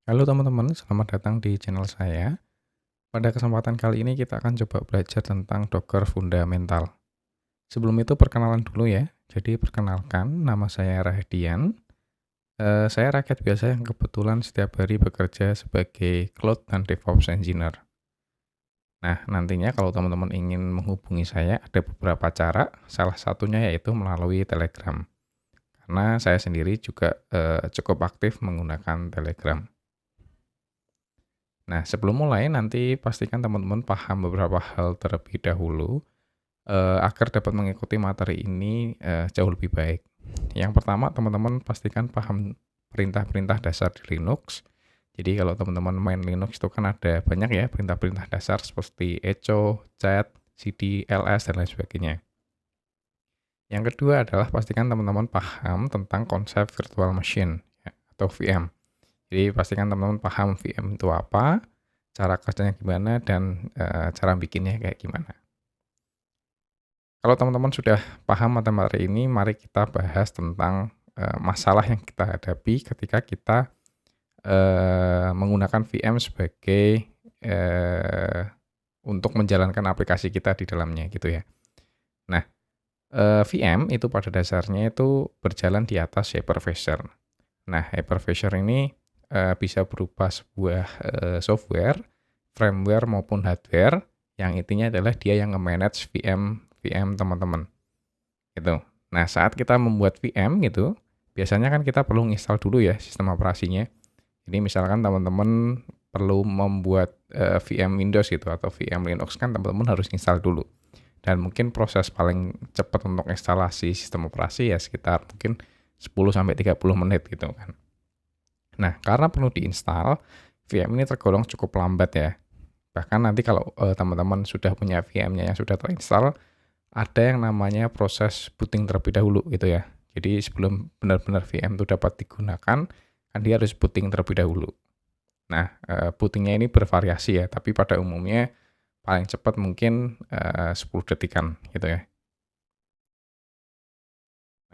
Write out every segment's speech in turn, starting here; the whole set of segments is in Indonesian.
Halo teman-teman, selamat datang di channel saya. Pada kesempatan kali ini kita akan coba belajar tentang Docker fundamental. Sebelum itu perkenalan dulu ya. Jadi perkenalkan, nama saya Rahadian. Saya rakyat biasa yang kebetulan setiap hari bekerja sebagai Cloud dan DevOps Engineer. Nah, nantinya kalau teman-teman ingin menghubungi saya, ada beberapa cara. Salah satunya yaitu melalui Telegram. Karena saya sendiri juga cukup aktif menggunakan Telegram. Nah, sebelum mulai nanti pastikan teman-teman paham beberapa hal terlebih dahulu, agar dapat mengikuti materi ini, jauh lebih baik. Yang pertama, teman-teman pastikan paham perintah-perintah dasar di Linux. Jadi kalau teman-teman main Linux itu kan ada banyak ya perintah-perintah dasar seperti echo, cat, cd, ls, dan lain sebagainya. Yang kedua adalah pastikan teman-teman paham tentang konsep virtual machine ya, atau VM. Jadi pastikan teman-teman paham VM itu apa, cara kerjanya gimana, dan cara bikinnya kayak gimana. Kalau teman-teman sudah paham materi ini, mari kita bahas tentang masalah yang kita hadapi ketika kita menggunakan VM sebagai untuk menjalankan aplikasi kita di dalamnya gitu ya. Nah, VM itu pada dasarnya itu berjalan di atas hypervisor. Nah, hypervisor ini bisa berupa sebuah software, firmware maupun hardware yang intinya adalah dia yang nge-manage VM teman-teman gitu. Nah, saat kita membuat VM gitu, biasanya kan kita perlu install dulu ya sistem operasinya. Jadi misalkan teman-teman perlu membuat VM Windows gitu atau VM Linux kan teman-teman harus install dulu. Dan mungkin proses paling cepat untuk instalasi sistem operasi ya sekitar mungkin 10-30 menit gitu kan. Nah, karena perlu diinstal, VM ini tergolong cukup lambat ya. Bahkan nanti kalau teman-teman sudah punya VM-nya yang sudah terinstall, ada yang namanya proses booting terlebih dahulu gitu ya. Jadi sebelum benar-benar VM itu dapat digunakan, kan dia harus booting terlebih dahulu. Nah, bootingnya ini bervariasi ya, tapi pada umumnya paling cepat mungkin 10 detikan gitu ya.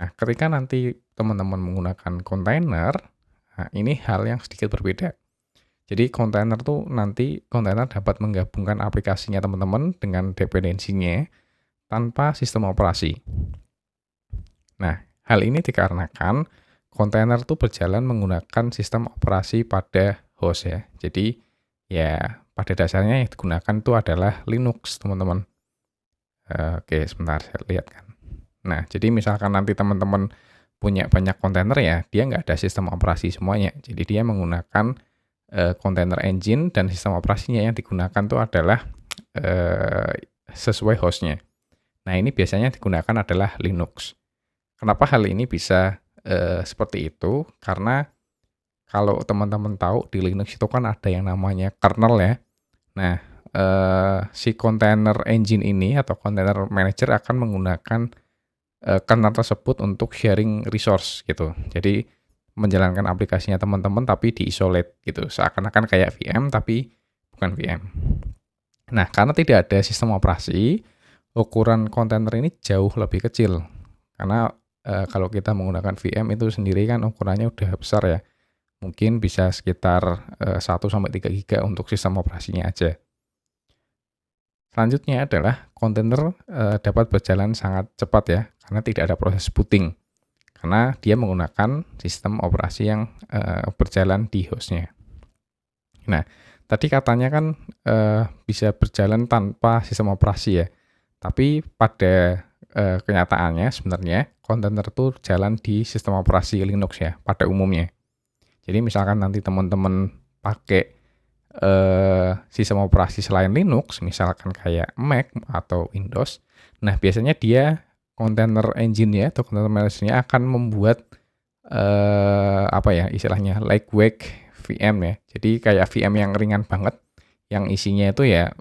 Nah, ketika nanti teman-teman menggunakan kontainer, nah ini hal yang sedikit berbeda. Jadi kontainer dapat menggabungkan aplikasinya teman-teman dengan dependensinya tanpa sistem operasi. Nah, hal ini dikarenakan kontainer itu berjalan menggunakan sistem operasi pada host ya. Jadi ya pada dasarnya yang digunakan itu adalah Linux teman-teman. Oke, sebentar saya lihat kan. Nah, jadi misalkan nanti teman-teman punya banyak kontainer ya, dia nggak ada sistem operasi semuanya. Jadi dia menggunakan kontainer engine dan sistem operasinya yang digunakan itu adalah eh, sesuai hostnya. Nah, ini biasanya digunakan adalah Linux. Kenapa hal ini bisa seperti itu? Karena kalau teman-teman tahu di Linux itu kan ada yang namanya kernel ya. Nah, si container engine ini atau container manager akan menggunakan kernel tersebut untuk sharing resource gitu. Jadi menjalankan aplikasinya teman-teman tapi di-isolate gitu. Seakan-akan kayak VM tapi bukan VM. Nah, karena tidak ada sistem operasi, ukuran kontainer ini jauh lebih kecil. Karena kalau kita menggunakan VM itu sendiri kan ukurannya udah besar ya. Mungkin bisa sekitar 1-3 giga untuk sistem operasinya aja. Selanjutnya adalah kontainer dapat berjalan sangat cepat ya, karena tidak ada proses booting. Karena dia menggunakan sistem operasi yang berjalan di hostnya. Nah, tadi katanya kan bisa berjalan tanpa sistem operasi ya. Tapi pada kenyataannya sebenarnya kontainer itu jalan di sistem operasi Linux ya, pada umumnya. Jadi misalkan nanti teman-teman pakai sistem operasi selain Linux, misalkan kayak Mac atau Windows, nah biasanya dia container engine-nya atau container manager-nya akan membuat apa ya istilahnya lightweight VM ya. Jadi kayak VM yang ringan banget, yang isinya itu ya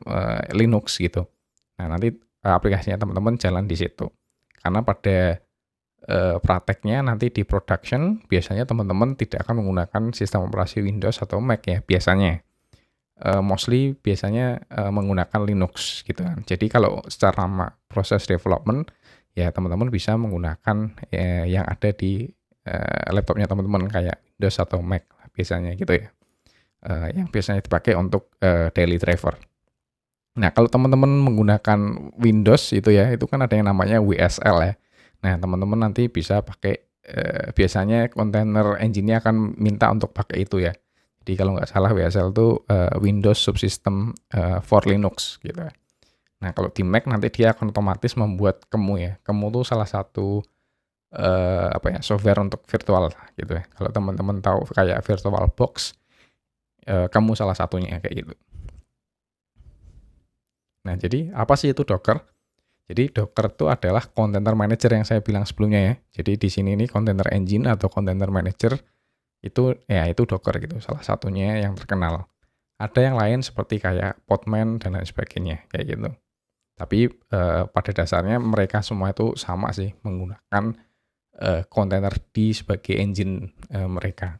Linux gitu. Nah nanti aplikasinya teman-teman jalan di situ. Karena pada prakteknya nanti di production biasanya teman-teman tidak akan menggunakan sistem operasi Windows atau Mac ya biasanya. Mostly biasanya menggunakan Linux gitu kan. Jadi kalau secara proses development ya teman-teman bisa menggunakan yang ada di laptopnya teman-teman kayak Windows atau Mac biasanya gitu ya. yang biasanya dipakai untuk daily driver. Nah, kalau teman-teman menggunakan Windows itu ya, itu kan ada yang namanya WSL ya. Nah, teman-teman nanti bisa pakai, biasanya container engine-nya akan minta untuk pakai itu ya. Jadi kalau nggak salah WSL itu Windows Subsystem for Linux gitu ya. Nah, kalau di Mac nanti dia akan otomatis membuat Qemu ya. Qemu itu salah satu software untuk virtual gitu ya. Kalau teman-teman tahu kayak VirtualBox, Qemu salah satunya kayak gitu. Nah, jadi apa sih itu Docker? Jadi Docker itu adalah container manager yang saya bilang sebelumnya ya. Jadi di sini ini container engine atau container manager itu ya itu Docker gitu, salah satunya yang terkenal. Ada yang lain seperti kayak Podman dan lain sebagainya kayak gitu. Tapi pada dasarnya mereka semua itu sama sih menggunakan kontainer D sebagai engine mereka.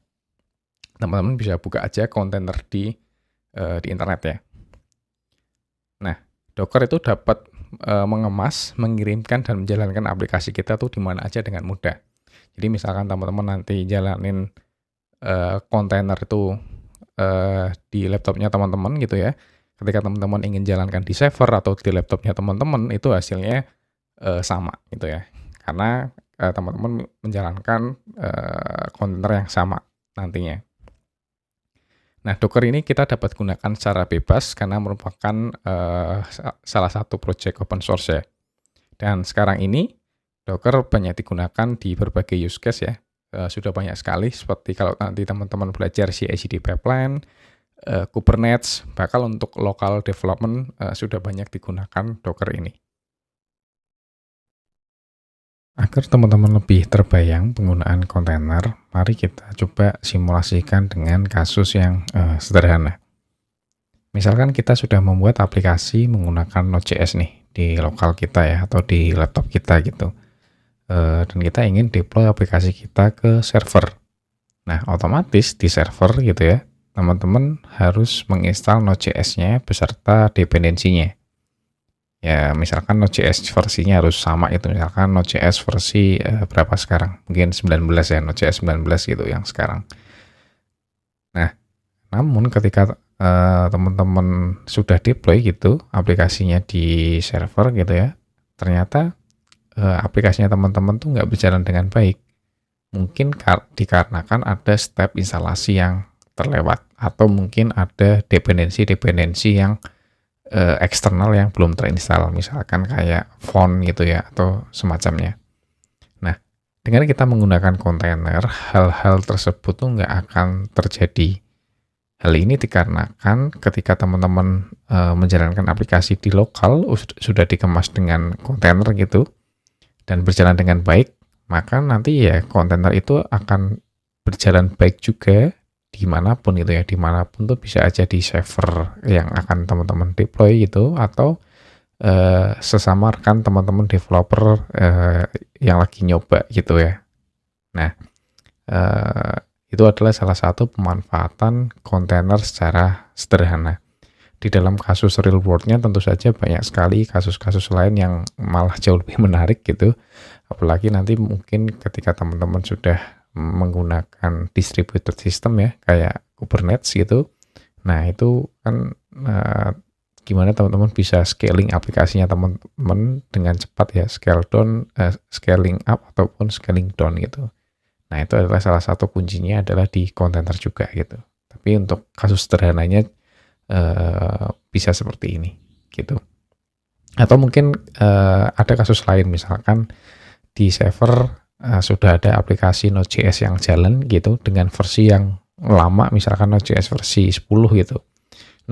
Teman-teman bisa buka aja kontainer di internet ya. Nah, Docker itu dapat mengemas, mengirimkan, dan menjalankan aplikasi kita tuh di mana aja dengan mudah. Jadi misalkan teman-teman nanti jalanin kontainer itu di laptopnya teman-teman gitu ya. Ketika teman-teman ingin jalankan di server atau di laptopnya teman-teman, itu hasilnya sama gitu ya. Karena teman-teman menjalankan kontainer yang sama nantinya. Nah, Docker ini kita dapat gunakan secara bebas karena merupakan salah satu project open source ya. Dan sekarang ini Docker banyak digunakan di berbagai use case ya. Sudah banyak sekali seperti kalau nanti teman-teman belajar CI/CD pipeline, Kubernetes, bahkan untuk local development sudah banyak digunakan Docker ini. Agar teman-teman lebih terbayang penggunaan kontainer, mari kita coba simulasikan dengan kasus yang sederhana. Misalkan kita sudah membuat aplikasi menggunakan Node.js nih di lokal kita ya, atau di laptop kita gitu. Dan kita ingin deploy aplikasi kita ke server. Nah, otomatis di server gitu ya, teman-teman harus menginstal Node.js-nya beserta dependensinya. Ya, misalkan Node.js versinya harus sama itu. Misalkan Node.js versi berapa sekarang? Mungkin 19 ya, Node.js 19 gitu yang sekarang. Nah, namun ketika teman-teman sudah deploy gitu aplikasinya di server gitu ya, ternyata aplikasinya teman-teman tuh nggak berjalan dengan baik. Mungkin dikarenakan ada step instalasi yang terlewat, atau mungkin ada dependensi-dependensi yang eksternal yang belum terinstall, misalkan kayak font gitu ya, atau semacamnya. Nah, dengan kita menggunakan kontainer, hal-hal tersebut tuh nggak akan terjadi. Hal ini dikarenakan ketika teman-teman menjalankan aplikasi di lokal, sudah dikemas dengan kontainer gitu, dan berjalan dengan baik, maka nanti ya kontainer itu akan berjalan baik juga dimanapun gitu ya, dimanapun tuh bisa aja di server yang akan teman-teman deploy gitu, atau sesama rekan teman-teman developer yang lagi nyoba gitu ya. Nah, itu adalah salah satu pemanfaatan kontainer secara sederhana. Di dalam kasus real world-nya tentu saja banyak sekali kasus-kasus lain yang malah jauh lebih menarik gitu. Apalagi nanti mungkin ketika teman-teman sudah menggunakan distributed system ya, kayak Kubernetes gitu. Nah, itu kan gimana teman-teman bisa scaling aplikasinya teman-teman dengan cepat ya, scaling up ataupun scaling down gitu. Nah, itu adalah salah satu kuncinya adalah di kontainer juga gitu. Tapi untuk kasus sederhananya bisa seperti ini gitu. Atau mungkin ada kasus lain, misalkan di server sudah ada aplikasi Node.js yang jalan gitu dengan versi yang lama, misalkan Node.js versi 10 gitu.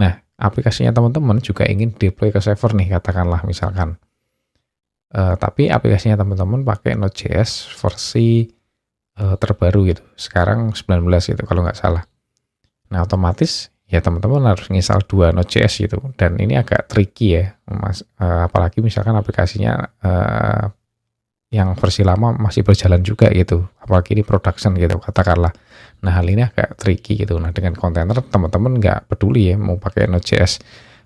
Nah, aplikasinya teman-teman juga ingin deploy ke server nih, katakanlah misalkan. Tapi aplikasinya teman-teman pakai Node.js versi terbaru gitu. Sekarang 19 gitu kalau nggak salah. Nah, otomatis ya teman-teman harus nginstal 2 Node.js gitu. Dan ini agak tricky ya, apalagi misalkan aplikasinya yang versi lama masih berjalan juga gitu, apalagi di production gitu katakanlah. Nah, hal ini agak tricky gitu. Nah, dengan kontainer teman-teman nggak peduli ya mau pakai Node.js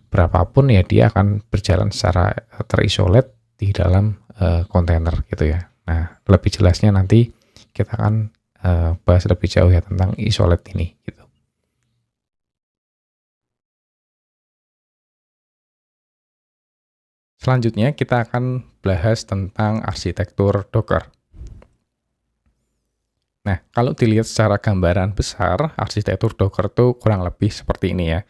berapapun ya, dia akan berjalan secara terisolate di dalam kontainer gitu ya. Nah, lebih jelasnya nanti kita akan bahas lebih jauh ya tentang isolate ini gitu. Selanjutnya kita akan bahas tentang arsitektur Docker. Nah, kalau dilihat secara gambaran besar, arsitektur Docker itu kurang lebih seperti ini ya.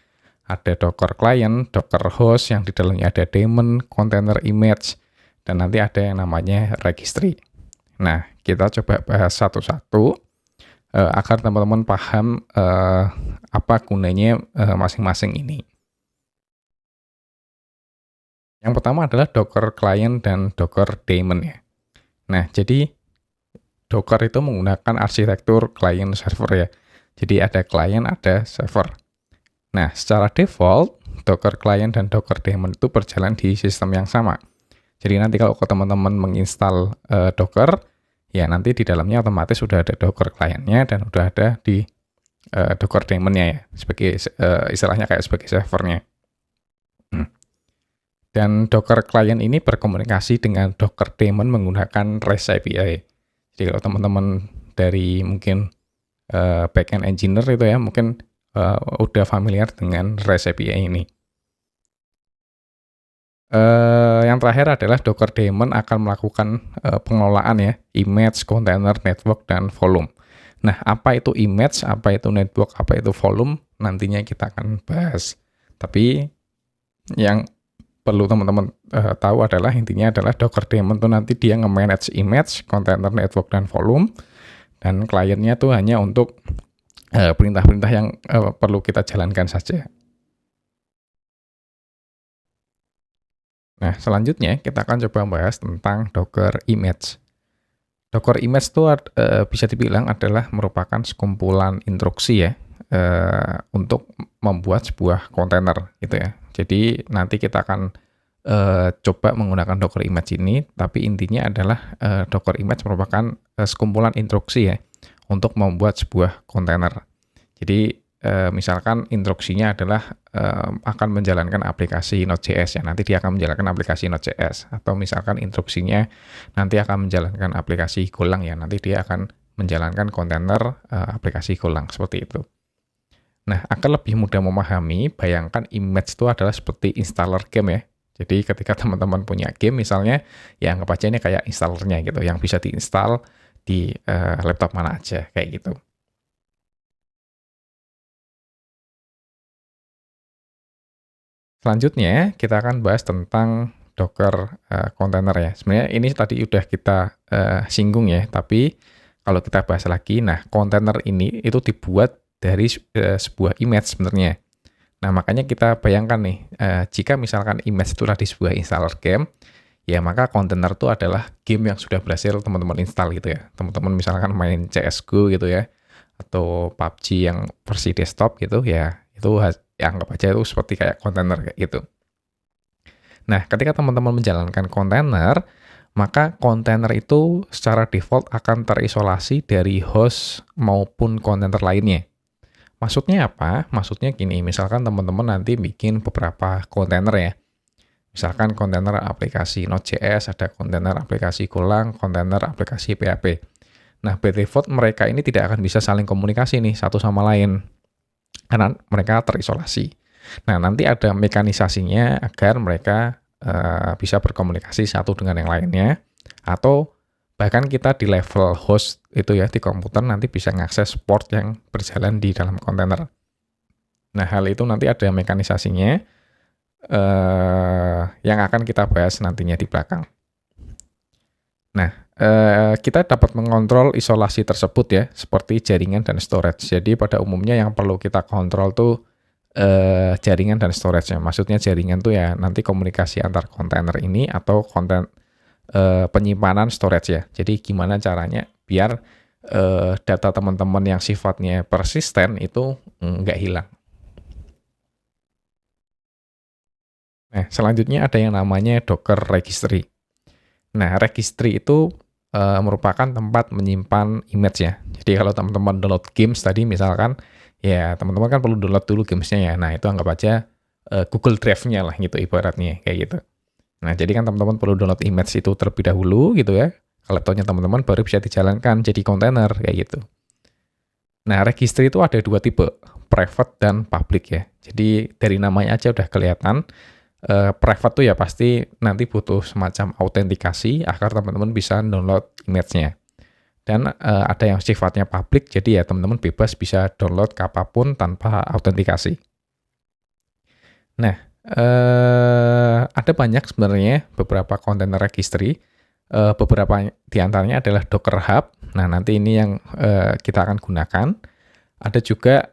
Ada Docker client, Docker host, yang di dalamnya ada daemon, container image, dan nanti ada yang namanya registry. Nah, kita coba bahas satu-satu agar teman-teman paham apa gunanya masing-masing ini. Yang pertama adalah Docker client dan Docker daemon ya. Nah, jadi Docker itu menggunakan arsitektur client server ya. Jadi ada client, ada server. Nah, secara default, Docker client dan Docker daemon itu berjalan di sistem yang sama. Jadi nanti kalau teman-teman menginstal Docker, ya nanti di dalamnya otomatis sudah ada Docker client-nya dan sudah ada di Docker daemon-nya ya, sebagai istilahnya kayak sebagai servernya. Dan Docker client ini berkomunikasi dengan Docker daemon menggunakan REST API. Jadi kalau teman-teman dari mungkin backend engineer itu ya, mungkin udah familiar dengan REST API ini. Yang terakhir adalah Docker daemon akan melakukan pengelolaan ya, image, container, network, dan volume. Nah, apa itu image, apa itu network, apa itu volume, nantinya kita akan bahas. Tapi yang perlu teman-teman tahu adalah intinya adalah Docker daemon itu nanti dia nge-manage image, container, network, dan volume, dan kliennya tuh hanya untuk perintah-perintah yang perlu kita jalankan saja. Nah, selanjutnya kita akan coba membahas tentang Docker image. Docker image itu bisa dibilang adalah merupakan sekumpulan instruksi ya untuk membuat sebuah kontainer gitu ya. Jadi nanti kita akan coba menggunakan Docker image ini, tapi intinya adalah Docker image merupakan sekumpulan instruksi ya untuk membuat sebuah kontainer. Jadi misalkan instruksinya adalah akan menjalankan aplikasi Node.js ya, nanti dia akan menjalankan aplikasi Node.js, atau misalkan instruksinya nanti akan menjalankan aplikasi Golang ya, nanti dia akan menjalankan kontainer aplikasi Golang, seperti itu. Nah, agar lebih mudah memahami, bayangkan image itu adalah seperti installer game ya. Jadi ketika teman-teman punya game misalnya, ya anggap aja ini kayak installernya gitu, yang bisa diinstal di laptop mana aja, kayak gitu. Selanjutnya, kita akan bahas tentang Docker container ya. Sebenarnya ini tadi udah kita singgung ya, tapi kalau kita bahas lagi, nah kontainer ini itu dibuat dari sebuah image sebenarnya. Nah, makanya kita bayangkan nih, jika misalkan image itu di sebuah installer game, ya maka kontainer itu adalah game yang sudah berhasil teman-teman install gitu ya. Teman-teman misalkan main CSGO gitu ya, atau PUBG yang versi desktop gitu ya, itu ya anggap aja itu seperti kayak kontainer kayak gitu. Nah, ketika teman-teman menjalankan kontainer, maka kontainer itu secara default akan terisolasi dari host maupun kontainer lainnya. Maksudnya apa? Maksudnya gini, misalkan teman-teman nanti bikin beberapa kontainer ya. Misalkan kontainer aplikasi Node.js, ada kontainer aplikasi Golang, kontainer aplikasi PHP. Nah, by default mereka ini tidak akan bisa saling komunikasi nih satu sama lain, karena mereka terisolasi. Nah, nanti ada mekanisasinya agar mereka bisa berkomunikasi satu dengan yang lainnya, atau bahkan kita di level host itu ya, di komputer nanti bisa mengakses port yang berjalan di dalam kontainer. Nah, hal itu nanti ada mekanisasinya yang akan kita bahas nantinya di belakang. Nah, kita dapat mengontrol isolasi tersebut ya, seperti jaringan dan storage. Jadi pada umumnya yang perlu kita kontrol tuh jaringan dan storage-nya. Maksudnya jaringan tuh ya nanti komunikasi antar kontainer ini atau penyimpanan storage ya. Jadi gimana caranya biar data teman-teman yang sifatnya persisten itu nggak hilang. Nah, selanjutnya ada yang namanya Docker Registry. Nah, registry itu merupakan tempat menyimpan image ya. Jadi kalau teman-teman download games tadi misalkan, ya teman-teman kan perlu download dulu gamesnya ya. Nah, itu anggap aja Google Drive-nya lah gitu ibaratnya, kayak gitu. Nah, jadi kan teman-teman perlu download image itu terlebih dahulu gitu ya. Kalau laptopnya teman-teman baru bisa dijalankan jadi kontainer kayak gitu. Nah, registry itu ada dua tipe, private dan public ya. Jadi dari namanya aja udah kelihatan, private tuh ya pasti nanti butuh semacam autentikasi agar teman-teman bisa download image-nya. Dan ada yang sifatnya public, jadi ya teman-teman bebas bisa download kapanpun tanpa autentikasi. Nah, ada banyak sebenarnya beberapa kontainer registry, beberapa di antaranya adalah Docker Hub. Nah, nanti ini yang kita akan gunakan. Ada juga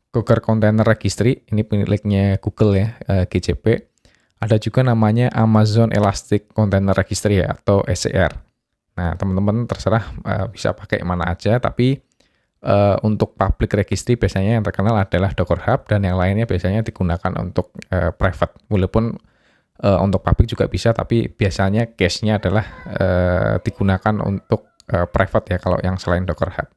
Docker Container Registry, ini miliknya Google ya, GCP. Ada juga namanya Amazon Elastic Container Registry ya, atau ECR. Nah, teman-teman terserah bisa pakai mana aja, tapi untuk public registry biasanya yang terkenal adalah Docker Hub, dan yang lainnya biasanya digunakan untuk private. Walaupun untuk public juga bisa, tapi biasanya case-nya adalah digunakan untuk private ya, kalau yang selain Docker Hub.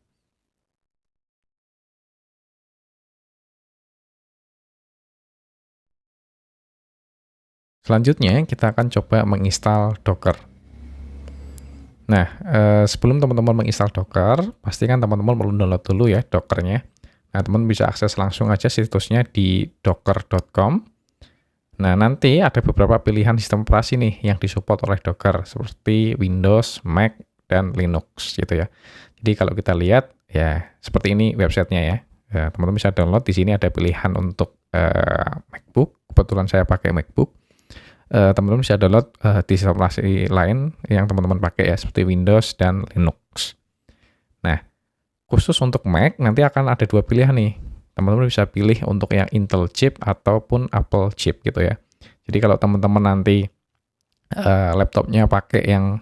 Selanjutnya, kita akan coba menginstal Docker. Nah, sebelum teman-teman menginstal Docker, pastikan teman-teman perlu download dulu ya Docker-nya. Nah, teman bisa akses langsung aja situsnya di docker.com. Nah, nanti ada beberapa pilihan sistem operasi nih yang disupport oleh Docker, seperti Windows, Mac, dan Linux gitu ya. Jadi kalau kita lihat, ya seperti ini websitenya ya. Teman-teman bisa download, di sini ada pilihan untuk MacBook. Kebetulan saya pakai MacBook. Teman-teman bisa download di sistem operasi lain yang teman-teman pakai ya, seperti Windows dan Linux. Nah, khusus untuk Mac nanti akan ada dua pilihan nih. Teman-teman bisa pilih untuk yang Intel chip ataupun Apple chip gitu ya. Jadi kalau teman-teman nanti laptopnya pakai yang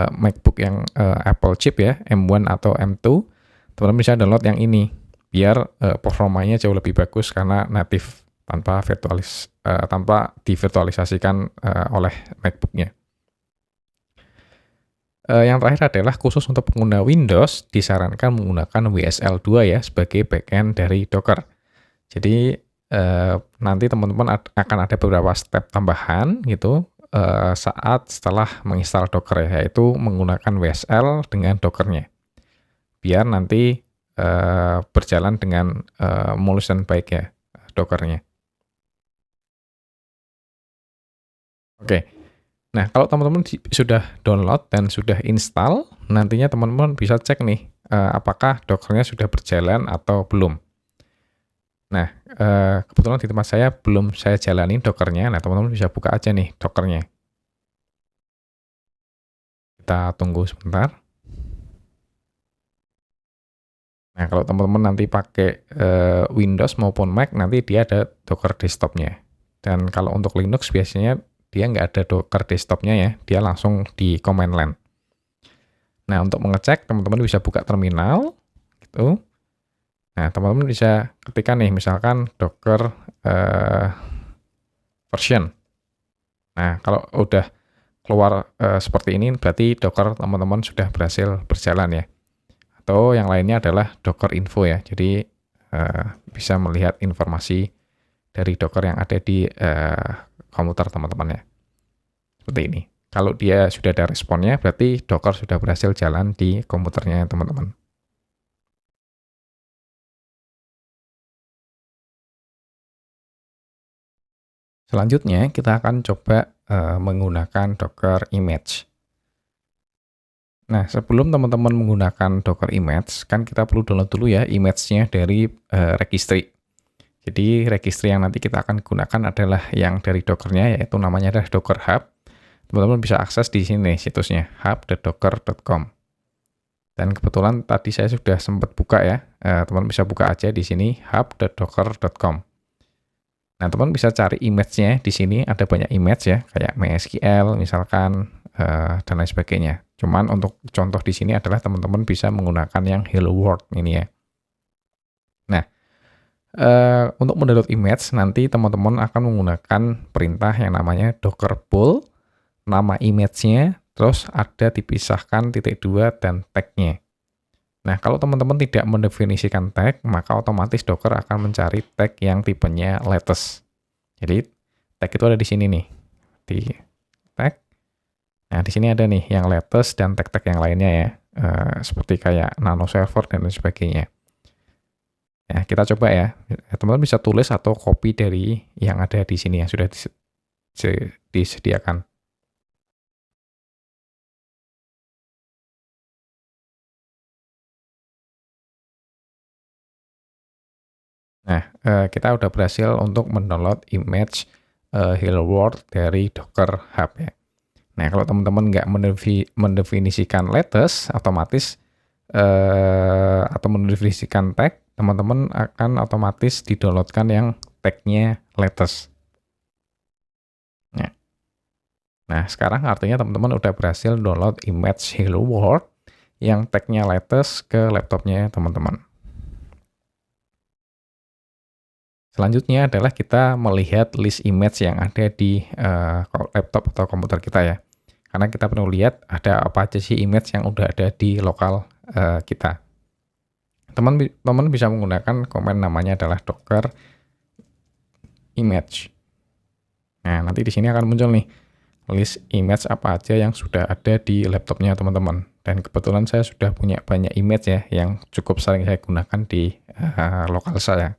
MacBook yang Apple chip ya, M1 atau M2, teman-teman bisa download yang ini biar performanya jauh lebih bagus karena native tanpa divirtualisasikan oleh MacBook-nya. Yang terakhir adalah khusus untuk pengguna Windows, disarankan menggunakan WSL2 ya sebagai backend dari Docker. Jadi nanti teman-teman akan ada beberapa step tambahan gitu saat setelah menginstal Docker ya, yaitu menggunakan WSL dengan Docker-nya. Biar nanti berjalan dengan mulus dan baik ya Docker-nya. Oke. Nah, kalau teman-teman sudah download dan sudah install, nantinya teman-teman bisa cek nih, apakah Docker-nya sudah berjalan atau belum. Nah, kebetulan di tempat saya belum saya jalanin Docker-nya, nah teman-teman bisa buka aja nih Docker-nya. Kita tunggu sebentar. Nah, kalau teman-teman nanti pakai Windows maupun Mac, nanti dia ada Docker desktop-nya. Dan kalau untuk Linux biasanya dia nggak ada Docker desktop-nya ya, dia langsung di command line. Nah, untuk mengecek, teman-teman bisa buka terminal, gitu. Nah, teman-teman bisa ketikkan nih, misalkan Docker version. Nah, kalau udah keluar seperti ini, berarti Docker teman-teman sudah berhasil berjalan ya. Atau yang lainnya adalah Docker info ya, jadi bisa melihat informasi dari Docker yang ada di komputer teman-teman ya. Seperti ini. Kalau dia sudah ada responnya, berarti Docker sudah berhasil jalan di komputernya teman-teman. Selanjutnya, kita akan coba menggunakan Docker image. Nah, sebelum teman-teman menggunakan Docker image, kan kita perlu download dulu ya image-nya dari registry. Jadi registry yang nanti kita akan gunakan adalah yang dari Docker-nya, yaitu namanya adalah Docker Hub. Teman-teman bisa akses di sini situsnya, hub.docker.com. Dan kebetulan tadi saya sudah sempat buka ya, teman-teman bisa buka aja di sini, hub.docker.com. Nah, teman bisa cari image-nya di sini, ada banyak image ya, kayak MySQL misalkan, dan lain sebagainya. Cuman untuk contoh di sini adalah teman-teman bisa menggunakan yang Hello World ini ya. Nah, untuk mendownload image, nanti teman-teman akan menggunakan perintah yang namanya docker pull, nama image-nya, terus ada dipisahkan .2 dan tag-nya. Nah, kalau teman-teman tidak mendefinisikan tag, maka otomatis Docker akan mencari tag yang tipenya latest. Jadi, tag itu ada di sini nih, di tag. Nah, di sini ada nih yang latest dan tag-tag yang lainnya ya, seperti kayak nano server dan lain sebagainya. Ya, kita coba ya. Teman-teman bisa tulis atau copy dari yang ada di sini yang sudah disediakan. Nah, kita udah berhasil untuk mendownload image Hello World dari Docker Hub ya. Nah, kalau teman-teman nggak mendefinisikan latest, otomatis atau mendefinisikan tag, teman-teman akan otomatis didownloadkan yang tagnya latest. Nah, sekarang artinya teman-teman udah berhasil download image Hello World yang tagnya latest ke laptopnya teman-teman. Selanjutnya adalah kita melihat list image yang ada di laptop atau komputer kita ya. Karena kita perlu lihat ada apa aja sih image yang udah ada di lokal kita. Teman-teman bisa menggunakan komen namanya adalah docker image. Nah, nanti di sini akan muncul nih list image apa aja yang sudah ada di laptopnya teman-teman. Dan kebetulan saya sudah punya banyak image ya yang cukup sering saya gunakan di lokal saya.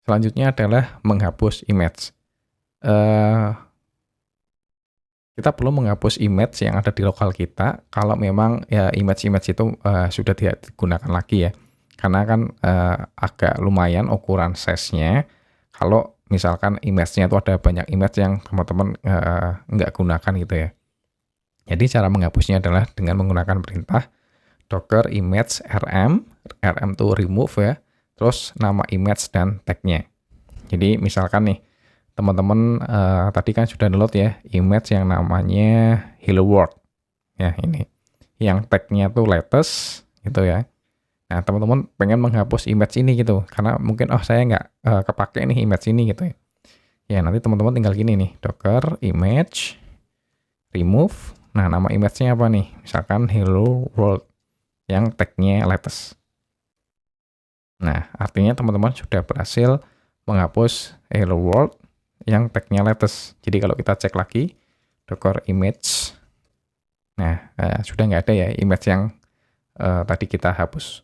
Selanjutnya adalah menghapus image. Kita perlu menghapus image yang ada di lokal kita kalau memang ya image-image itu sudah tidak digunakan lagi ya. Karena kan agak lumayan ukuran size-nya kalau misalkan image-nya itu ada banyak image yang teman-teman nggak gunakan gitu ya. Jadi cara menghapusnya adalah dengan menggunakan perintah docker image rm itu remove ya, terus nama image dan tag-nya. Jadi misalkan nih, teman-teman tadi kan sudah download ya image yang namanya Hello World. Ya ini, yang tag-nya tuh latest gitu ya. Nah teman-teman pengen menghapus image ini gitu, karena mungkin saya nggak kepake nih image ini gitu ya. Ya nanti teman-teman tinggal gini nih, docker image remove. Nah nama image-nya apa nih? Misalkan Hello World yang tag-nya latest. Nah, artinya teman-teman sudah berhasil menghapus Hello World yang tag-nya latest. Jadi kalau kita cek lagi, docker image, nah sudah nggak ada ya image yang tadi kita hapus.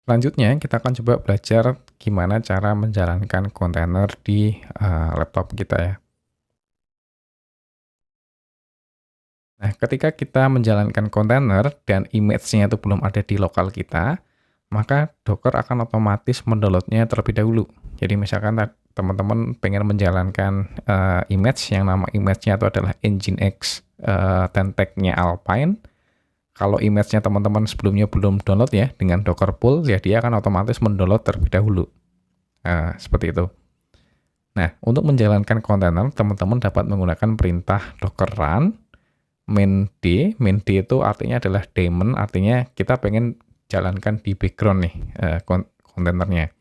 Selanjutnya, kita akan coba belajar gimana cara menjalankan kontainer di laptop kita ya. Nah, ketika kita menjalankan kontainer dan image-nya itu belum ada di lokal kita, maka Docker akan otomatis mendownload-nya terlebih dahulu. Jadi misalkan teman-teman pengen menjalankan image yang nama image-nya itu adalah Nginx dan tag-nya Alpine. Kalau image-nya teman-teman sebelumnya belum download ya, dengan Docker pull, ya dia akan otomatis mendownload terlebih dahulu. Seperti itu. Nah, untuk menjalankan kontainer, teman-teman dapat menggunakan perintah docker run main d itu artinya adalah daemon, artinya kita pengen jalankan di background nih kontainernya.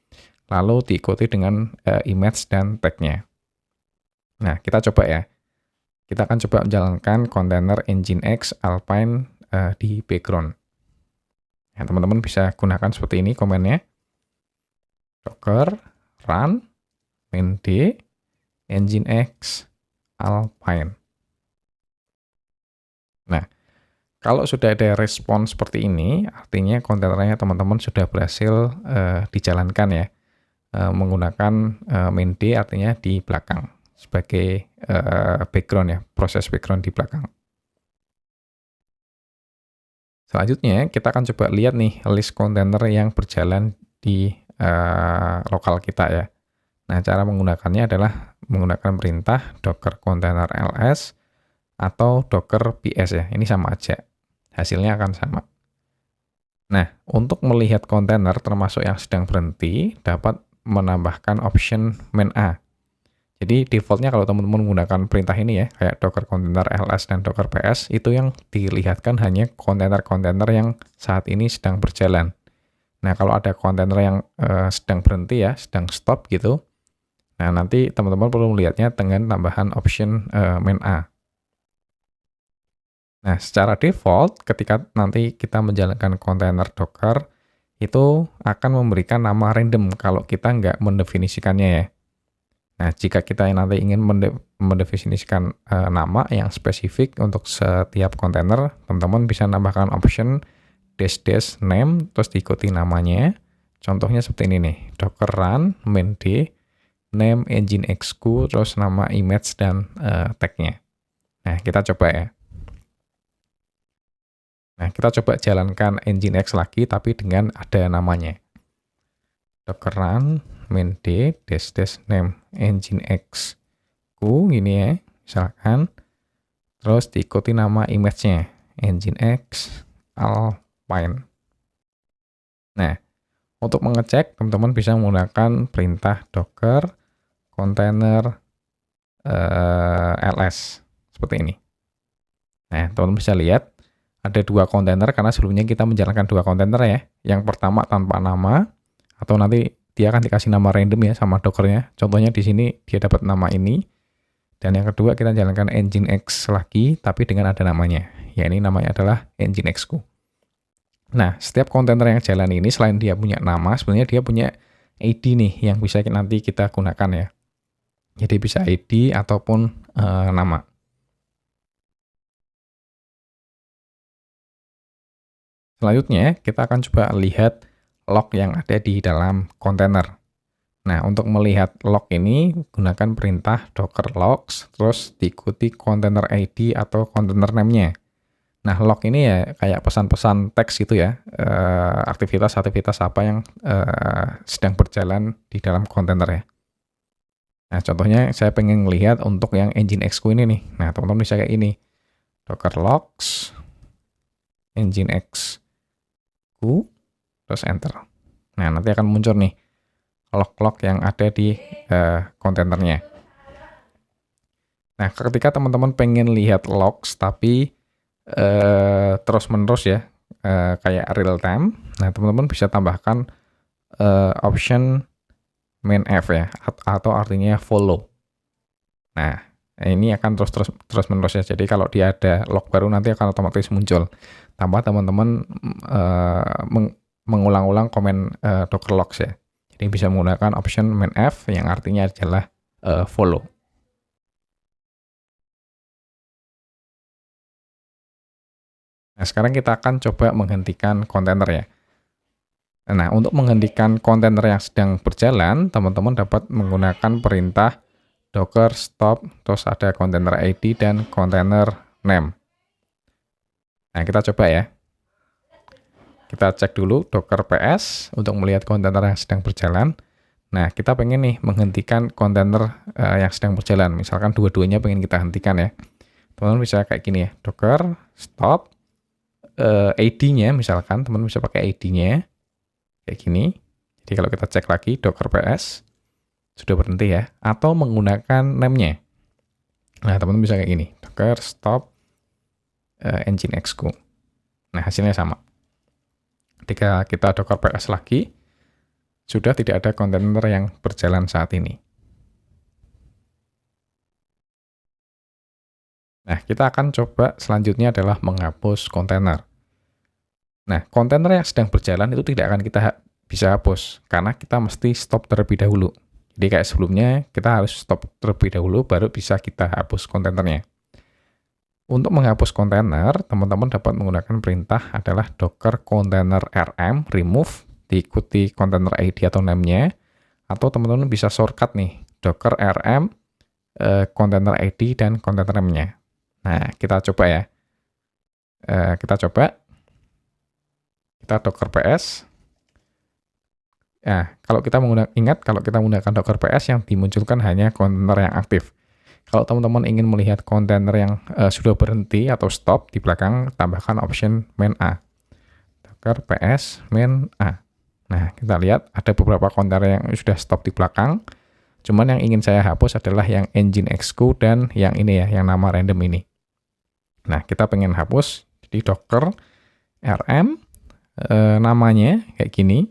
Lalu diikuti dengan image dan tag-nya. Nah, kita coba ya. Kita akan coba menjalankan kontainer Nginx Alpine di background. Nah, teman-teman bisa gunakan seperti ini komennya. Docker run main d Nginx Alpine. Nah, kalau sudah ada respon seperti ini, artinya kontainernya teman-teman sudah berhasil dijalankan ya, menggunakan main d artinya di belakang sebagai background ya, proses background di belakang. Selanjutnya kita akan coba lihat nih list kontainer yang berjalan di lokal kita ya. Nah, cara menggunakannya adalah menggunakan perintah docker container ls atau docker ps ya. Ini sama aja. Hasilnya akan sama. Nah, untuk melihat kontainer termasuk yang sedang berhenti, dapat menambahkan option main a. Jadi defaultnya kalau teman-teman menggunakan perintah ini ya, kayak docker container ls dan docker ps, itu yang dilihatkan hanya kontainer-kontainer yang saat ini sedang berjalan. Nah, kalau ada kontainer yang sedang berhenti ya, sedang stop gitu, nah nanti teman-teman perlu melihatnya dengan tambahan option main a. Nah, secara default, ketika nanti kita menjalankan kontainer Docker, itu akan memberikan nama random kalau kita nggak mendefinisikannya ya. Nah, jika kita nanti ingin mendefinisikan nama yang spesifik untuk setiap kontainer, teman-teman bisa nambahkan option dash name, terus diikuti namanya. Contohnya seperti ini nih, docker run main d, name nginx ku, terus nama image dan tag-nya. Nah, kita coba ya. Nah, kita coba jalankan nginx lagi, tapi dengan ada namanya. Docker run main d dash name nginx ku, gini ya, misalkan. Terus diikuti nama image-nya, nginx alpine. Nah, untuk mengecek, teman-teman bisa menggunakan perintah docker container ls, seperti ini. Nah, teman-teman bisa lihat, ada dua kontainer karena sebelumnya kita menjalankan dua kontainer ya. Yang pertama tanpa nama, atau nanti dia akan dikasih nama random ya sama dockernya. Contohnya di sini dia dapat nama ini. Dan yang kedua kita jalankan nginx lagi, tapi dengan ada namanya. Ya, ini namanya adalah nginx ku. Nah, setiap kontainer yang jalan ini selain dia punya nama, sebenarnya dia punya ID nih yang bisa nanti kita gunakan ya. Jadi bisa ID ataupun nama. Selanjutnya, kita akan coba lihat log yang ada di dalam kontainer. Nah, untuk melihat log ini, gunakan perintah docker logs, terus diikuti container ID atau container name-nya. Nah, log ini ya kayak pesan-pesan teks gitu ya, aktivitas-aktivitas apa yang sedang berjalan di dalam kontainer ya. Nah, contohnya saya pengen melihat untuk yang nginx ku ini nih. Nah, teman-teman bisa kayak ini, docker logs, nginx ku, terus enter. Nah, nanti akan muncul nih log-log yang ada di kontainernya. Nah, ketika teman-teman pengen lihat logs tapi terus-menerus ya, kayak real time, nah teman-teman bisa tambahkan option mainf ya, atau artinya follow. Nah, ini akan terus-menerus ya. Jadi kalau dia ada log baru nanti akan otomatis muncul tanpa teman-teman mengulang-ulang komen docker logs ya. Jadi bisa menggunakan option mainf yang artinya adalah follow. Nah, sekarang kita akan coba menghentikan kontainer ya. Nah, untuk menghentikan kontainer yang sedang berjalan, teman-teman dapat menggunakan perintah docker stop, terus ada container ID dan container name. Nah, kita coba ya. Kita cek dulu docker ps untuk melihat kontainer yang sedang berjalan. Nah, kita pengen nih menghentikan kontainer yang sedang berjalan. Misalkan dua-duanya pengen kita hentikan ya. Teman-teman bisa kayak gini ya, docker stop, ID-nya misalkan, teman-teman bisa pakai ID-nya kayak gini. Jadi kalau kita cek lagi docker ps sudah berhenti ya, atau menggunakan name-nya. Nah, teman-teman bisa kayak gini, docker stop nginx ku. Nah, hasilnya sama. Ketika kita docker ps lagi, sudah tidak ada kontainer yang berjalan saat ini. Nah, kita akan coba selanjutnya adalah menghapus kontainer. Nah, kontainer yang sedang berjalan itu tidak akan kita bisa hapus, karena kita mesti stop terlebih dahulu. Jadi kayak sebelumnya, kita harus stop terlebih dahulu, baru bisa kita hapus kontainernya. Untuk menghapus kontainer, teman-teman dapat menggunakan perintah adalah docker container rm remove, diikuti container ID atau name-nya, atau teman-teman bisa shortcut nih, docker rm container ID dan container name-nya. Nah, kita coba ya. Kita coba. Kita docker ps. Nah, kalau kita menggunakan docker ps yang dimunculkan hanya kontainer yang aktif. Kalau teman-teman ingin melihat kontainer yang sudah berhenti atau stop, di belakang tambahkan option main a. Docker ps main a. Nah, kita lihat ada beberapa kontainer yang sudah stop di belakang. Cuman yang ingin saya hapus adalah yang nginx ku dan yang ini ya, yang nama random ini. Nah, kita pengen hapus, jadi docker rm, namanya kayak gini.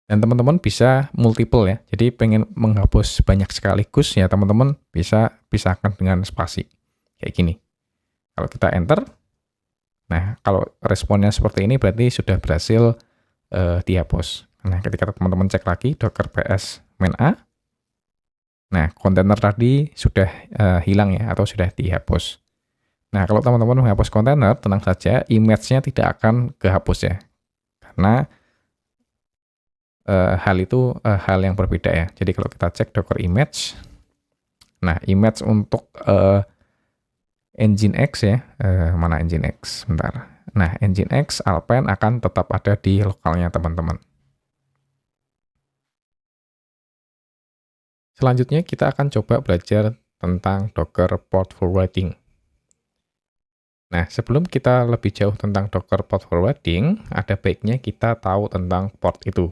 Dan teman-teman bisa multiple ya, jadi pengen menghapus banyak sekaligus ya, teman-teman bisa pisahkan dengan spasi, kayak gini. Kalau kita enter, nah kalau responnya seperti ini berarti sudah berhasil dihapus. Nah, ketika teman-teman cek lagi docker ps main a, Nah, kontainer tadi sudah hilang ya, atau sudah dihapus. Nah, kalau teman-teman menghapus kontainer, tenang saja, image-nya tidak akan kehapus ya. Karena hal itu hal yang berbeda ya. Jadi kalau kita cek Docker image, nah image untuk Nginx ya, mana Nginx? Bentar. Nah, Nginx Alpine akan tetap ada di lokalnya teman-teman. Selanjutnya kita akan coba belajar tentang Docker port forwarding. Nah, sebelum kita lebih jauh tentang Docker port forwarding, ada baiknya kita tahu tentang port itu.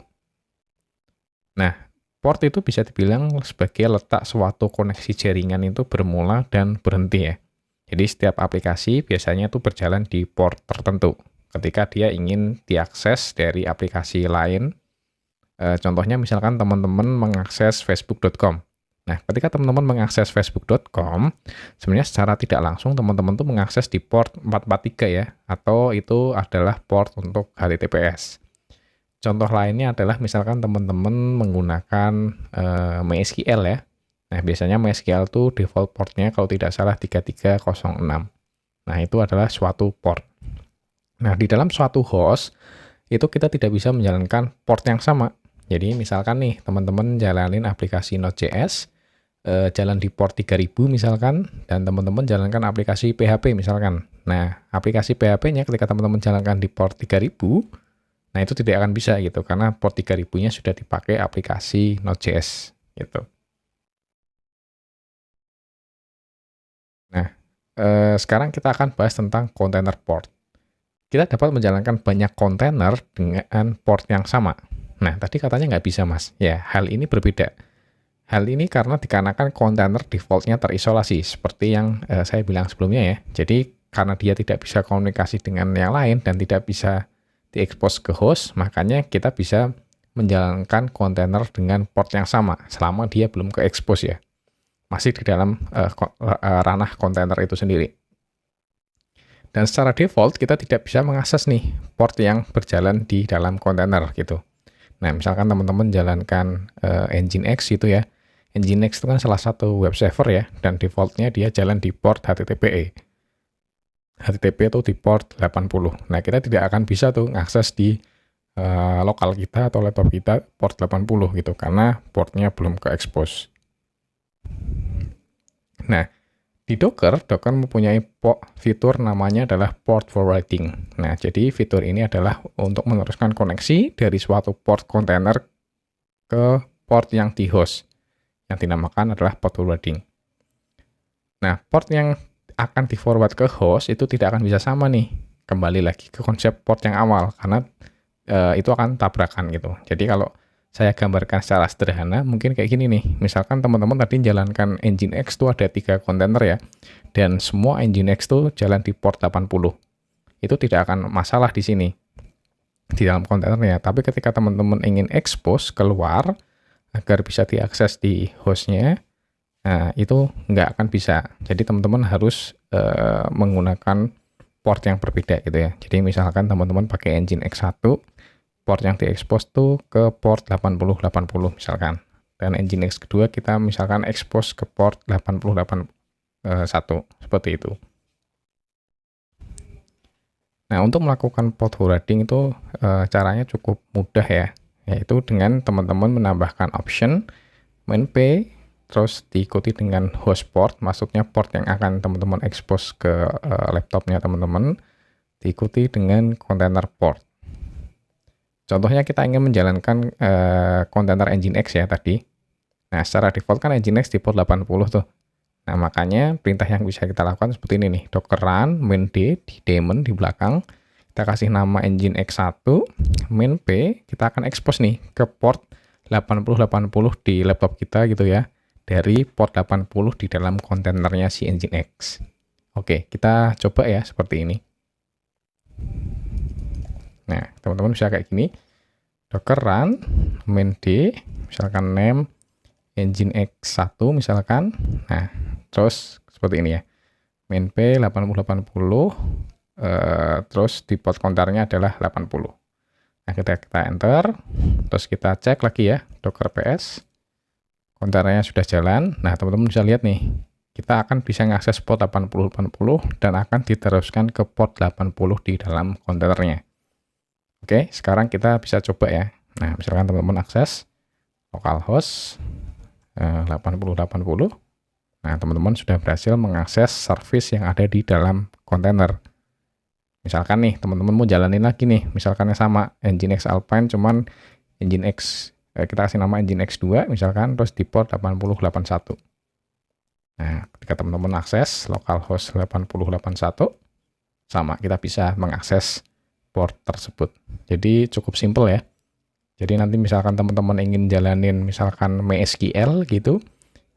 Nah, port itu bisa dibilang sebagai letak suatu koneksi jaringan itu bermula dan berhenti ya. Jadi setiap aplikasi biasanya itu berjalan di port tertentu. Ketika dia ingin diakses dari aplikasi lain, contohnya misalkan teman-teman mengakses facebook.com. Nah, ketika teman-teman mengakses facebook.com, sebenarnya secara tidak langsung teman-teman tuh mengakses di port 443 ya, atau itu adalah port untuk HTTPS. Contoh lainnya adalah misalkan teman-teman menggunakan MySQL ya. Nah, biasanya MySQL tuh default portnya kalau tidak salah 3306. Nah, itu adalah suatu port. Nah, di dalam suatu host, itu kita tidak bisa menjalankan port yang sama. Jadi, misalkan nih, teman-teman jalanin aplikasi Node.js, jalan di port 3000 misalkan, dan teman-teman jalankan aplikasi PHP misalkan. Nah, aplikasi PHP-nya ketika teman-teman jalankan di port 3000, nah itu tidak akan bisa gitu, karena port 3000-nya sudah dipakai aplikasi Node.js gitu. Nah, sekarang kita akan bahas tentang container port. Kita dapat menjalankan banyak kontainer dengan port yang sama. Nah, tadi katanya nggak bisa, Mas. Ya, hal ini berbeda. Hal ini karena dikarenakan kontainer default-nya terisolasi, seperti yang saya bilang sebelumnya ya. Jadi, karena dia tidak bisa komunikasi dengan yang lain dan tidak bisa diekspos ke host, makanya kita bisa menjalankan kontainer dengan port yang sama, selama dia belum ke expose ya. Masih di dalam ranah kontainer itu sendiri. Dan secara default kita tidak bisa mengakses nih port yang berjalan di dalam kontainer gitu. Nah, misalkan teman-teman jalankan Nginx gitu ya. Nginx itu kan salah satu web server ya, dan defaultnya dia jalan di port HTTP. HTTP itu di port 80. Nah, kita tidak akan bisa tuh ngakses di lokal kita atau laptop kita port 80 gitu, karena portnya belum ke expose. Nah, di Docker mempunyai fitur namanya adalah port forwarding. Nah, jadi fitur ini adalah untuk meneruskan koneksi dari suatu port container ke port yang di host, yang dinamakan adalah port forwarding. Nah, port yang akan di-forward ke host itu tidak akan bisa sama nih. Kembali lagi ke konsep port yang awal, karena itu akan tabrakan gitu. Jadi kalau saya gambarkan secara sederhana, mungkin kayak gini nih. Misalkan teman-teman tadi jalankan Nginx itu ada 3 kontainer ya, dan semua Nginx itu jalan di port 80. Itu tidak akan masalah di sini, di dalam kontainernya. Tapi ketika teman-teman ingin expose keluar, agar bisa diakses di hostnya, nah itu nggak akan bisa. Jadi teman-teman harus menggunakan port yang berbeda gitu ya. Jadi misalkan teman-teman pakai Nginx 1, port yang diekspos tuh ke port 8080 misalkan. Dan Nginx kedua kita misalkan expose ke port 8081 seperti itu. Nah, untuk melakukan port forwarding itu caranya cukup mudah ya, yaitu dengan teman-teman menambahkan option main-p terus diikuti dengan host port, maksudnya port yang akan teman-teman expose ke laptopnya teman-teman, diikuti dengan container port. Contohnya kita ingin menjalankan kontainer Nginx ya tadi. Nah, secara default kan Nginx di port 80 tuh. Nah, makanya perintah yang bisa kita lakukan seperti ini nih. Docker run main d di daemon di belakang. Kita kasih nama Nginx 1, main p, kita akan expose nih ke port 8080 di laptop kita gitu ya. Dari port 80 di dalam kontainernya si Nginx. Oke, kita coba ya seperti ini. Nah, teman-teman bisa kayak gini. Docker run main d, misalkan name Nginx 1 misalkan. Nah, terus seperti ini ya. Main p 8080 terus di port counternya adalah 80. Nah, kita enter, terus kita cek lagi ya, docker ps kontainernya sudah jalan. Nah, teman-teman bisa lihat nih, kita akan bisa mengakses port 8080 dan akan diteruskan ke port 80 di dalam kontainernya. Oke, sekarang kita bisa coba ya. Nah, misalkan teman-teman akses localhost 8080. Nah, teman-teman sudah berhasil mengakses service yang ada di dalam kontainer. Misalkan nih, teman-teman mau jalanin lagi nih, misalkan sama Nginx Alpine, cuman Nginx, kita kasih nama Nginx 2, misalkan, terus di port 8081. Nah, ketika teman-teman akses localhost 8081, sama, kita bisa mengakses port tersebut. Jadi cukup simple ya. Jadi nanti misalkan teman-teman ingin jalanin misalkan MySQL gitu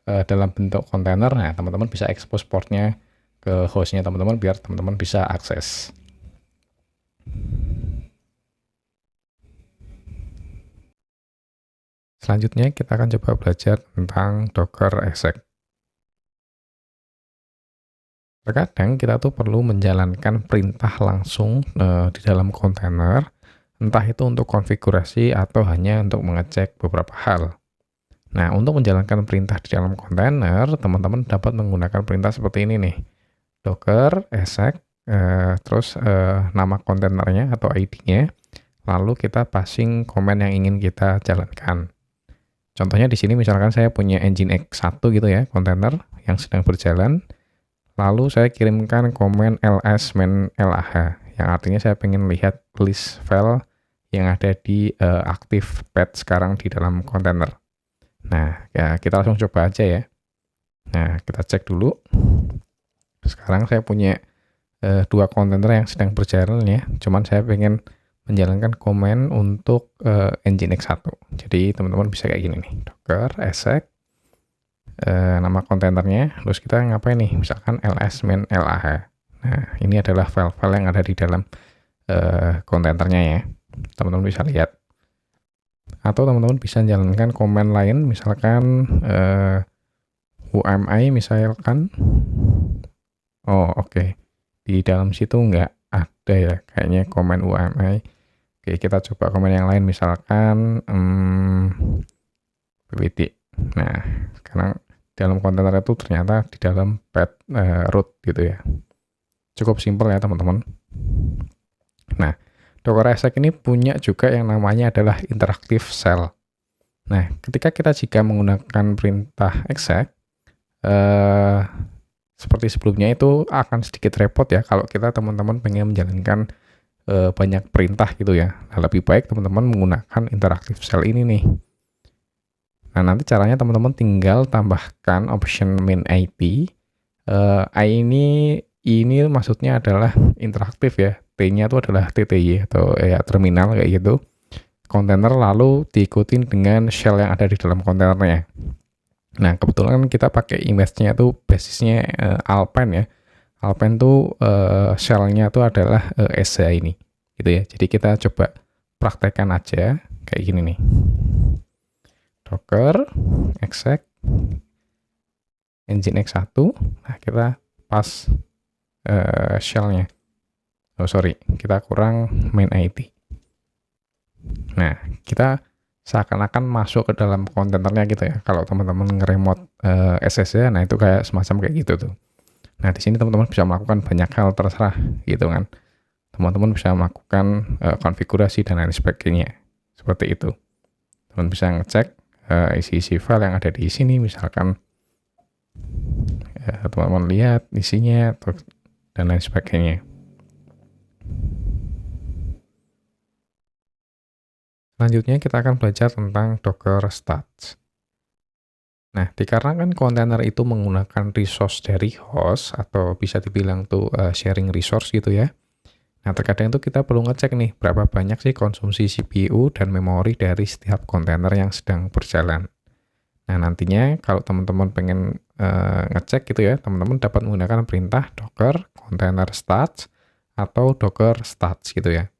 dalam bentuk kontainer, nah teman-teman bisa expose portnya ke hostnya teman-teman biar teman-teman bisa akses. Selanjutnya kita akan coba belajar tentang Docker exec. Terkadang kita tuh perlu menjalankan perintah langsung di dalam kontainer, entah itu untuk konfigurasi atau hanya untuk mengecek beberapa hal. Nah, untuk menjalankan perintah di dalam kontainer, teman-teman dapat menggunakan perintah seperti ini nih. Docker exec, terus nama kontainernya atau ID-nya, lalu kita passing komen yang ingin kita jalankan. Contohnya di sini misalkan saya punya Nginx 1 gitu ya, kontainer yang sedang berjalan, lalu saya kirimkan komen ls main lah, yang artinya saya pengen lihat list file yang ada di active path sekarang di dalam kontainer. Nah, ya kita langsung coba aja ya. Nah, kita cek dulu. Sekarang saya punya dua kontainer yang sedang berjalan ya, cuman saya pengen menjalankan komen untuk Nginx 1. Jadi teman-teman bisa kayak gini nih, docker exec, nama kontainernya, terus kita ngapain nih, misalkan ls main lah. Nah, ini adalah file-file yang ada di dalam kontainernya ya, teman-teman bisa lihat. Atau teman-teman bisa jalankan komen lain, misalkan UMI misalkan. Oh, oke. Di dalam situ nggak ada ya, kayaknya komen UMI. Oke, kita coba komen yang lain, misalkan PPT. Nah, sekarang dalam kontainer itu ternyata di dalam path root gitu ya. Cukup simpel ya teman-teman. Nah, Docker exec ini punya juga yang namanya adalah interactive shell. Nah, ketika kita jika menggunakan perintah exec, seperti sebelumnya itu akan sedikit repot ya kalau kita teman-teman pengen menjalankan banyak perintah gitu ya. Nah, lebih baik teman-teman menggunakan interactive shell ini nih. Nah, nanti caranya teman-teman tinggal tambahkan option main IP. ini maksudnya adalah interaktif ya. T-nya itu adalah TTY atau ya terminal kayak gitu. Kontainer lalu diikutin dengan shell yang ada di dalam kontainernya. Nah, kebetulan kita pakai image-nya tuh basisnya Alpine ya. Alpine tuh shell-nya tuh adalah SH ini, gitu ya. Jadi kita coba praktekkan aja kayak gini nih. Docker exec Nginx 1. Nah, kita pas shell-nya. Oh, sorry, kita kurang main IP. Nah, kita seakan-akan masuk ke dalam kontainernya gitu ya. Kalau teman-teman nge-remote SSH, nah itu kayak semacam kayak gitu tuh. Nah, di sini teman-teman bisa melakukan banyak hal terserah gitu kan. Teman-teman bisa melakukan konfigurasi dan lain sebagainya. Seperti itu. Teman bisa ngecek isi-isi file yang ada di sini, misalkan teman-teman lihat isinya dan lain sebagainya. Selanjutnya kita akan belajar tentang Docker Stats. Nah, dikarenakan kontainer itu menggunakan resource dari host atau bisa dibilang tuh sharing resource gitu ya. Nah, terkadang itu kita perlu ngecek nih berapa banyak sih konsumsi CPU dan memori dari setiap kontainer yang sedang berjalan. Nah, nantinya kalau teman-teman pengen ngecek gitu ya, teman-teman dapat menggunakan perintah docker container stats atau docker stats gitu ya.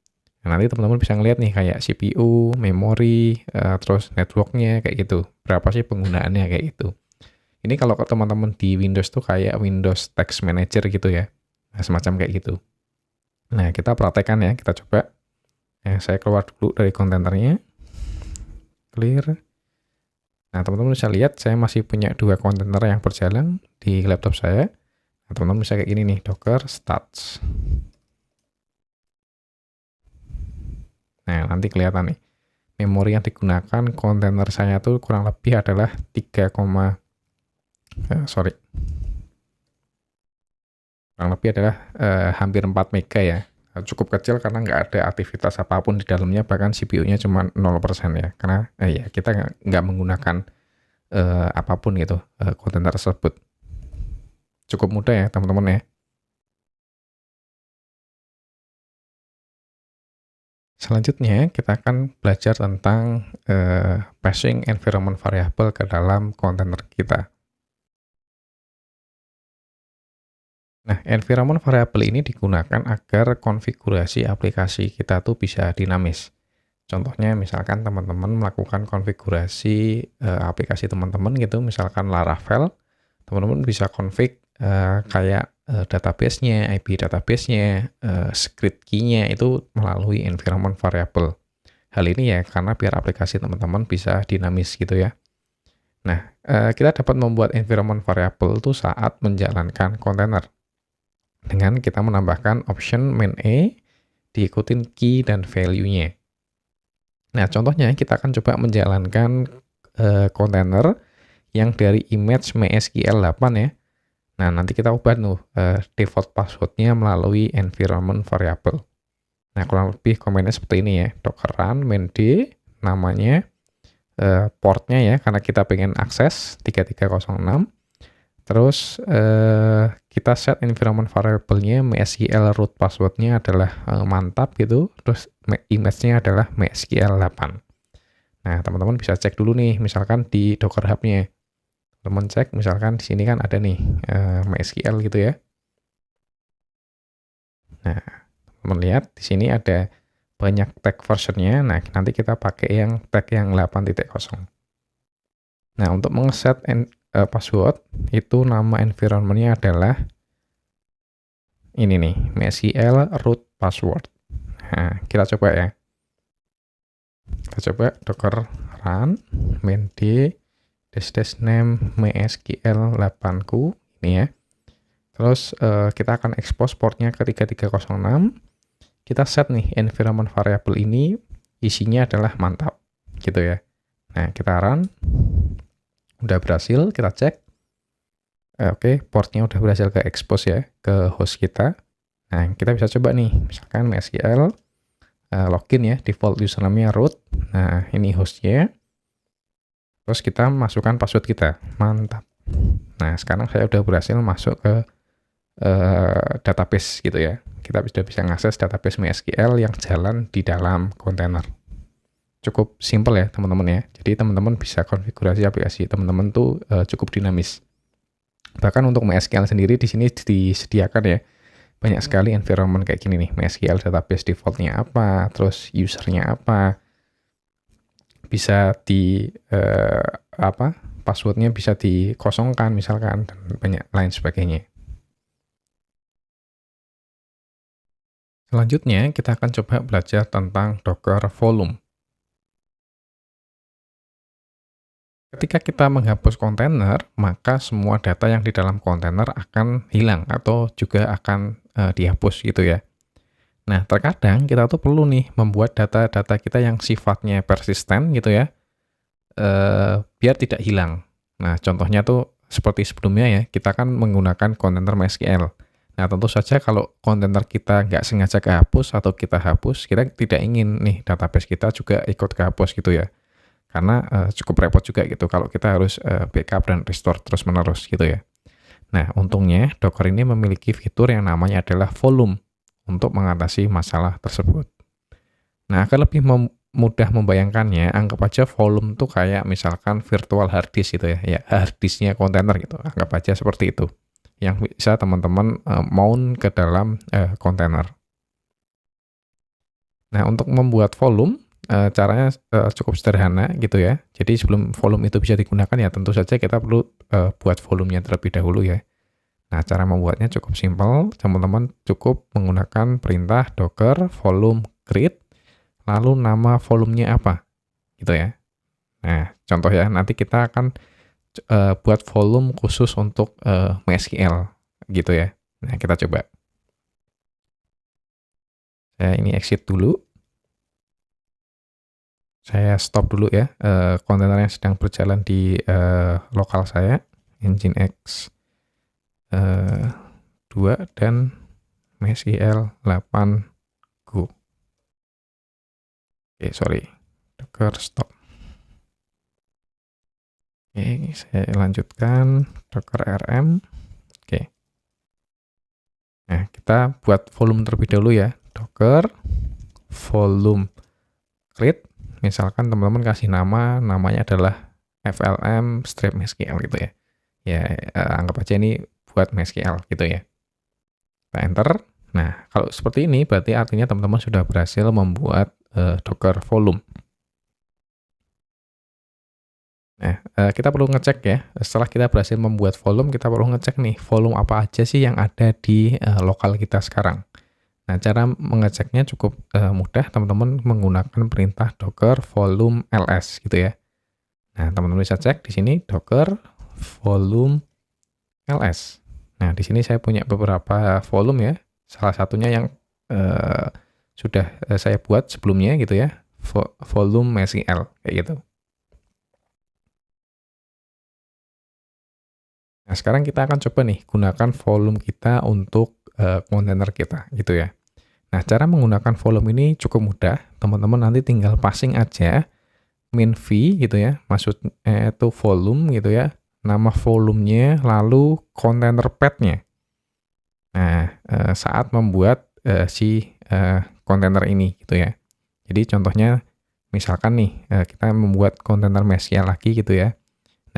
Nah, nanti teman-teman bisa ngeliat nih kayak CPU, memori, terus networknya kayak gitu. Berapa sih penggunaannya kayak gitu. Ini kalau teman-teman di Windows tuh kayak Windows Text Manager gitu ya. Nah, semacam kayak gitu. Nah, kita praktekkan ya, kita coba. Saya keluar dulu dari kontainernya. Clear. Nah, teman-teman bisa lihat saya masih punya 2 kontainer yang berjalan di laptop saya. Nah, teman-teman bisa kayak gini nih, docker stats. Nah, nanti kelihatan nih. Memori yang digunakan kontainer saya tuh kurang lebih adalah 3, kurang lebih adalah hampir 4 mega ya. Cukup kecil karena nggak ada aktivitas apapun di dalamnya, bahkan CPU-nya cuma 0% ya. Karena ya kita nggak menggunakan apapun gitu kontainer tersebut. Cukup mudah ya teman-teman ya. Selanjutnya kita akan belajar tentang passing environment variable ke dalam kontainer kita. Nah, environment variable ini digunakan agar konfigurasi aplikasi kita tuh bisa dinamis. Contohnya misalkan teman-teman melakukan konfigurasi aplikasi teman-teman gitu, misalkan Laravel, teman-teman bisa config kayak database-nya, IP database-nya, script key-nya itu melalui environment variable. Hal ini ya karena biar aplikasi teman-teman bisa dinamis gitu ya. Nah, kita dapat membuat environment variable itu saat menjalankan kontainer dengan kita menambahkan option main A diikutin key dan value-nya. Nah, contohnya kita akan coba menjalankan kontainer yang dari image MySQL 8 ya. Nah, nanti kita ubah tuh default password-nya melalui environment variable. Nah, kurang lebih komennya seperti ini ya. Docker run main D, namanya portnya ya, karena kita pengen akses 3306. Terus kita set environment variable-nya MySQL root password-nya adalah mantap gitu. Terus image-nya adalah MySQL 8. Nah, teman-teman bisa cek dulu nih, misalkan di Docker Hub-nya. Teman cek, misalkan di sini kan ada nih MySQL gitu ya. Nah, teman lihat di sini ada banyak tag version-nya. Nah, nanti kita pakai yang tag yang 8.0. Nah, untuk mengeset password, itu nama environment-nya adalah ini nih, MySQL root password. Nah, kita coba ya. Kita coba docker run main d --name MySQL 8ku ini ya. Terus kita akan expose portnya ke 3306. Kita set nih environment variable ini isinya adalah mantap gitu ya. Nah, kita run. Udah berhasil, kita cek. Oke, portnya udah berhasil ke expose ya ke host kita. Nah, kita bisa coba nih, misalkan MySQL login ya, default username-nya root. Nah, ini hostnya. Terus kita masukkan password kita. Mantap. Nah, sekarang saya udah berhasil masuk ke database gitu ya. Kita sudah bisa mengakses database MySQL yang jalan di dalam kontainer. Cukup simple ya, teman-teman ya. Jadi, teman-teman bisa konfigurasi aplikasi teman-teman tuh cukup dinamis. Bahkan untuk MySQL sendiri di sini disediakan ya banyak sekali environment kayak gini nih. MySQL database defaultnya apa, terus usernya apa, bisa di passwordnya bisa dikosongkan misalkan, dan banyak lain sebagainya. Selanjutnya kita akan coba belajar tentang Docker Volume. Ketika kita menghapus kontainer, maka semua data yang di dalam kontainer akan hilang atau juga akan dihapus gitu ya. Nah, terkadang kita tuh perlu nih membuat data-data kita yang sifatnya persisten gitu ya, biar tidak hilang. Nah, contohnya tuh seperti sebelumnya ya, kita kan menggunakan kontainer MySQL. Nah, tentu saja kalau kontainer kita nggak sengaja kehapus atau kita hapus, kita tidak ingin nih database kita juga ikut kehapus gitu ya. Karena cukup repot juga gitu kalau kita harus backup dan restore terus-menerus gitu ya. Nah, untungnya Docker ini memiliki fitur yang namanya adalah volume untuk mengatasi masalah tersebut. Nah, agar lebih mudah membayangkannya, anggap aja volume tuh kayak misalkan virtual hard disk gitu ya, ya hard disknya kontainer gitu, anggap aja seperti itu. Yang bisa teman-teman mount ke dalam kontainer. Nah, untuk membuat volume, caranya cukup sederhana gitu ya. Jadi sebelum volume itu bisa digunakan ya tentu saja kita perlu buat volumenya terlebih dahulu ya. Nah, cara membuatnya cukup simpel. Teman-teman cukup menggunakan perintah docker volume create, lalu nama volumenya apa gitu ya. Nah, contoh ya, nanti kita akan buat volume khusus untuk MySQL gitu ya. Nah, kita coba. Saya ini exit dulu. Saya stop dulu ya kontainer yang sedang berjalan di lokal saya, Nginx 2 dan MySQL 8 Go. Oke, sorry. Docker stop. Oke, saya lanjutkan Docker RM. Oke. Nah, kita buat volume terlebih dahulu ya. Docker volume create. Misalkan teman-teman kasih namanya adalah FLM strip MySQL gitu ya. Ya, anggap aja ini buat MySQL gitu ya. Kita enter. Nah, kalau seperti ini berarti artinya teman-teman sudah berhasil membuat Docker volume. Nah, kita perlu ngecek ya, setelah kita berhasil membuat volume, kita perlu ngecek nih, volume apa aja sih yang ada di lokal kita sekarang. Nah, cara mengeceknya cukup mudah, teman-teman menggunakan perintah docker volume ls gitu ya. Nah, teman-teman bisa cek di sini docker volume ls. Nah, di sini saya punya beberapa volume ya. Salah satunya yang sudah saya buat sebelumnya gitu ya, volume MySQL kayak gitu. Nah, sekarang kita akan coba nih gunakan volume kita untuk kontainer kita gitu ya. Nah, cara menggunakan volume ini cukup mudah. Teman-teman nanti tinggal passing aja min v gitu ya, maksudnya itu volume gitu ya, nama volumenya, lalu kontainer path-nya. Nah, saat membuat si kontainer ini gitu ya. Jadi contohnya misalkan nih kita membuat kontainer MySQL lagi gitu ya.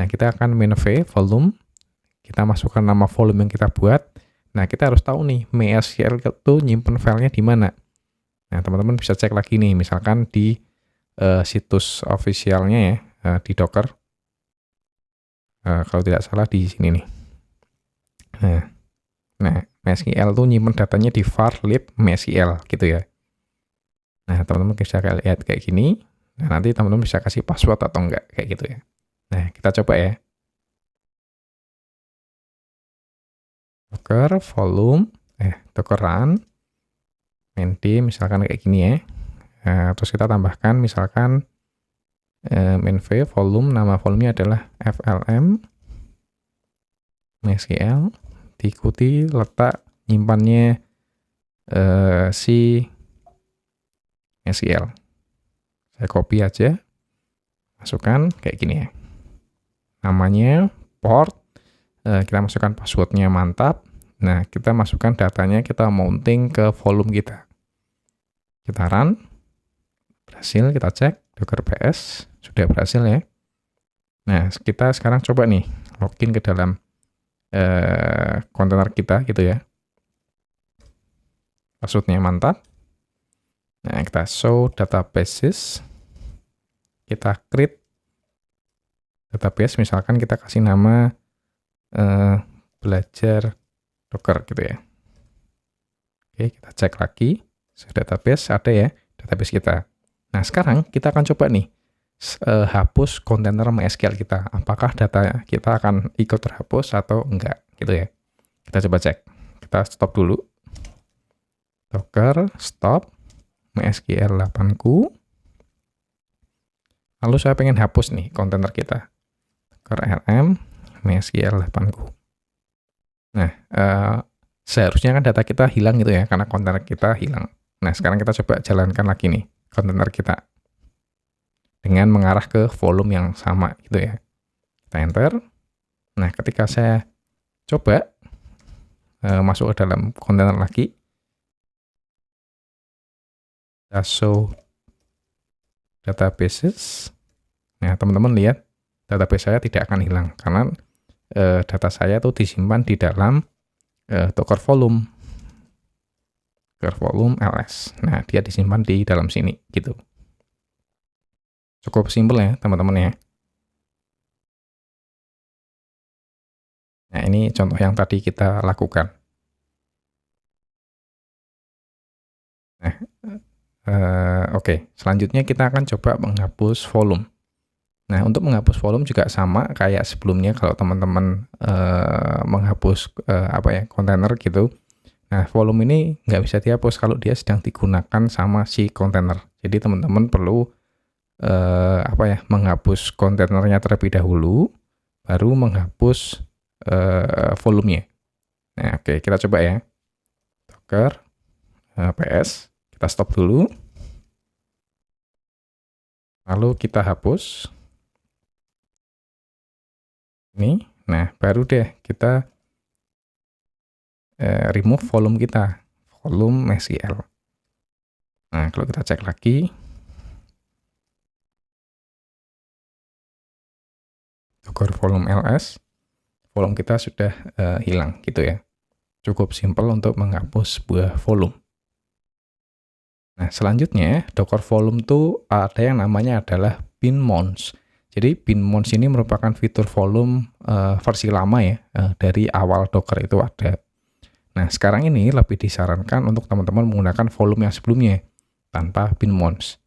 Nah, kita akan min v volume, kita masukkan nama volume yang kita buat. Nah, kita harus tahu nih MySQL itu nyimpen filenya di mana. Nah, teman-teman bisa cek lagi nih, misalkan di situs officialnya ya, di Docker. Kalau tidak salah di sini nih. Nah, MySQL tuh nyimpen datanya di var lib MySQL gitu ya. Nah, teman-teman bisa lihat kayak gini. Nah, nanti teman-teman bisa kasih password atau enggak kayak gitu ya. Nah, kita coba ya. Docker volume, Docker run, main d misalkan kayak gini ya. Terus kita tambahkan misalkan main v volume, nama volumenya adalah FLM MySQL, diikuti letak nyimpannya si MySQL. Saya copy aja, masukkan kayak gini ya. Namanya, port, kita masukkan passwordnya mantap. Nah, kita masukkan datanya, kita mounting ke volume kita. Kita run, berhasil, kita cek, docker ps, sudah berhasil ya. Nah, kita sekarang coba nih, login ke dalam kontainer kita gitu ya. Passwordnya mantap. Nah, kita show databases, kita create database, misalkan kita kasih nama belajar Docker gitu ya. Oke, kita cek lagi, database ada ya, database kita. Nah, sekarang kita akan coba nih, hapus kontainer MySQL kita. Apakah data kita akan ikut terhapus atau enggak gitu ya. Kita coba cek. Kita stop dulu. Docker stop MySQL 8ku. Lalu saya pengen hapus nih kontainer kita. Docker rm MySQL 8ku. Nah, seharusnya kan data kita hilang gitu ya, karena kontainer kita hilang. Nah, sekarang kita coba jalankan lagi nih kontainer kita. Dengan mengarah ke volume yang sama gitu ya. Kita enter. Nah, ketika saya coba masuk ke dalam kontainer lagi, kita show databases. Nah, teman-teman lihat, database saya tidak akan hilang, karena data saya itu disimpan di dalam Docker volume. Docker volume ls. Nah, dia disimpan di dalam sini, gitu. Cukup simpel ya, teman-teman ya. Nah, ini contoh yang tadi kita lakukan. Nah, oke. Selanjutnya kita akan coba menghapus volume. Nah, untuk menghapus volume juga sama kayak sebelumnya kalau teman-teman menghapus kontainer gitu. Nah, volume ini nggak bisa dihapus kalau dia sedang digunakan sama si kontainer. Jadi teman-teman perlu menghapus kontainernya terlebih dahulu, baru menghapus volumenya. Nah, oke, kita coba ya. Docker ps, kita stop dulu. Lalu kita hapus. Ini, nah baru deh kita remove volume kita, volume MySQL. Nah, kalau kita cek lagi, docker volume ls, volume kita sudah hilang gitu ya. Cukup simpel untuk menghapus sebuah volume. Nah, selanjutnya docker volume tuh ada yang namanya adalah bin mons. Jadi bin mons ini merupakan fitur volume versi lama ya, dari awal Docker itu ada. Nah, sekarang ini lebih disarankan untuk teman-teman menggunakan volume yang sebelumnya tanpa bin mons.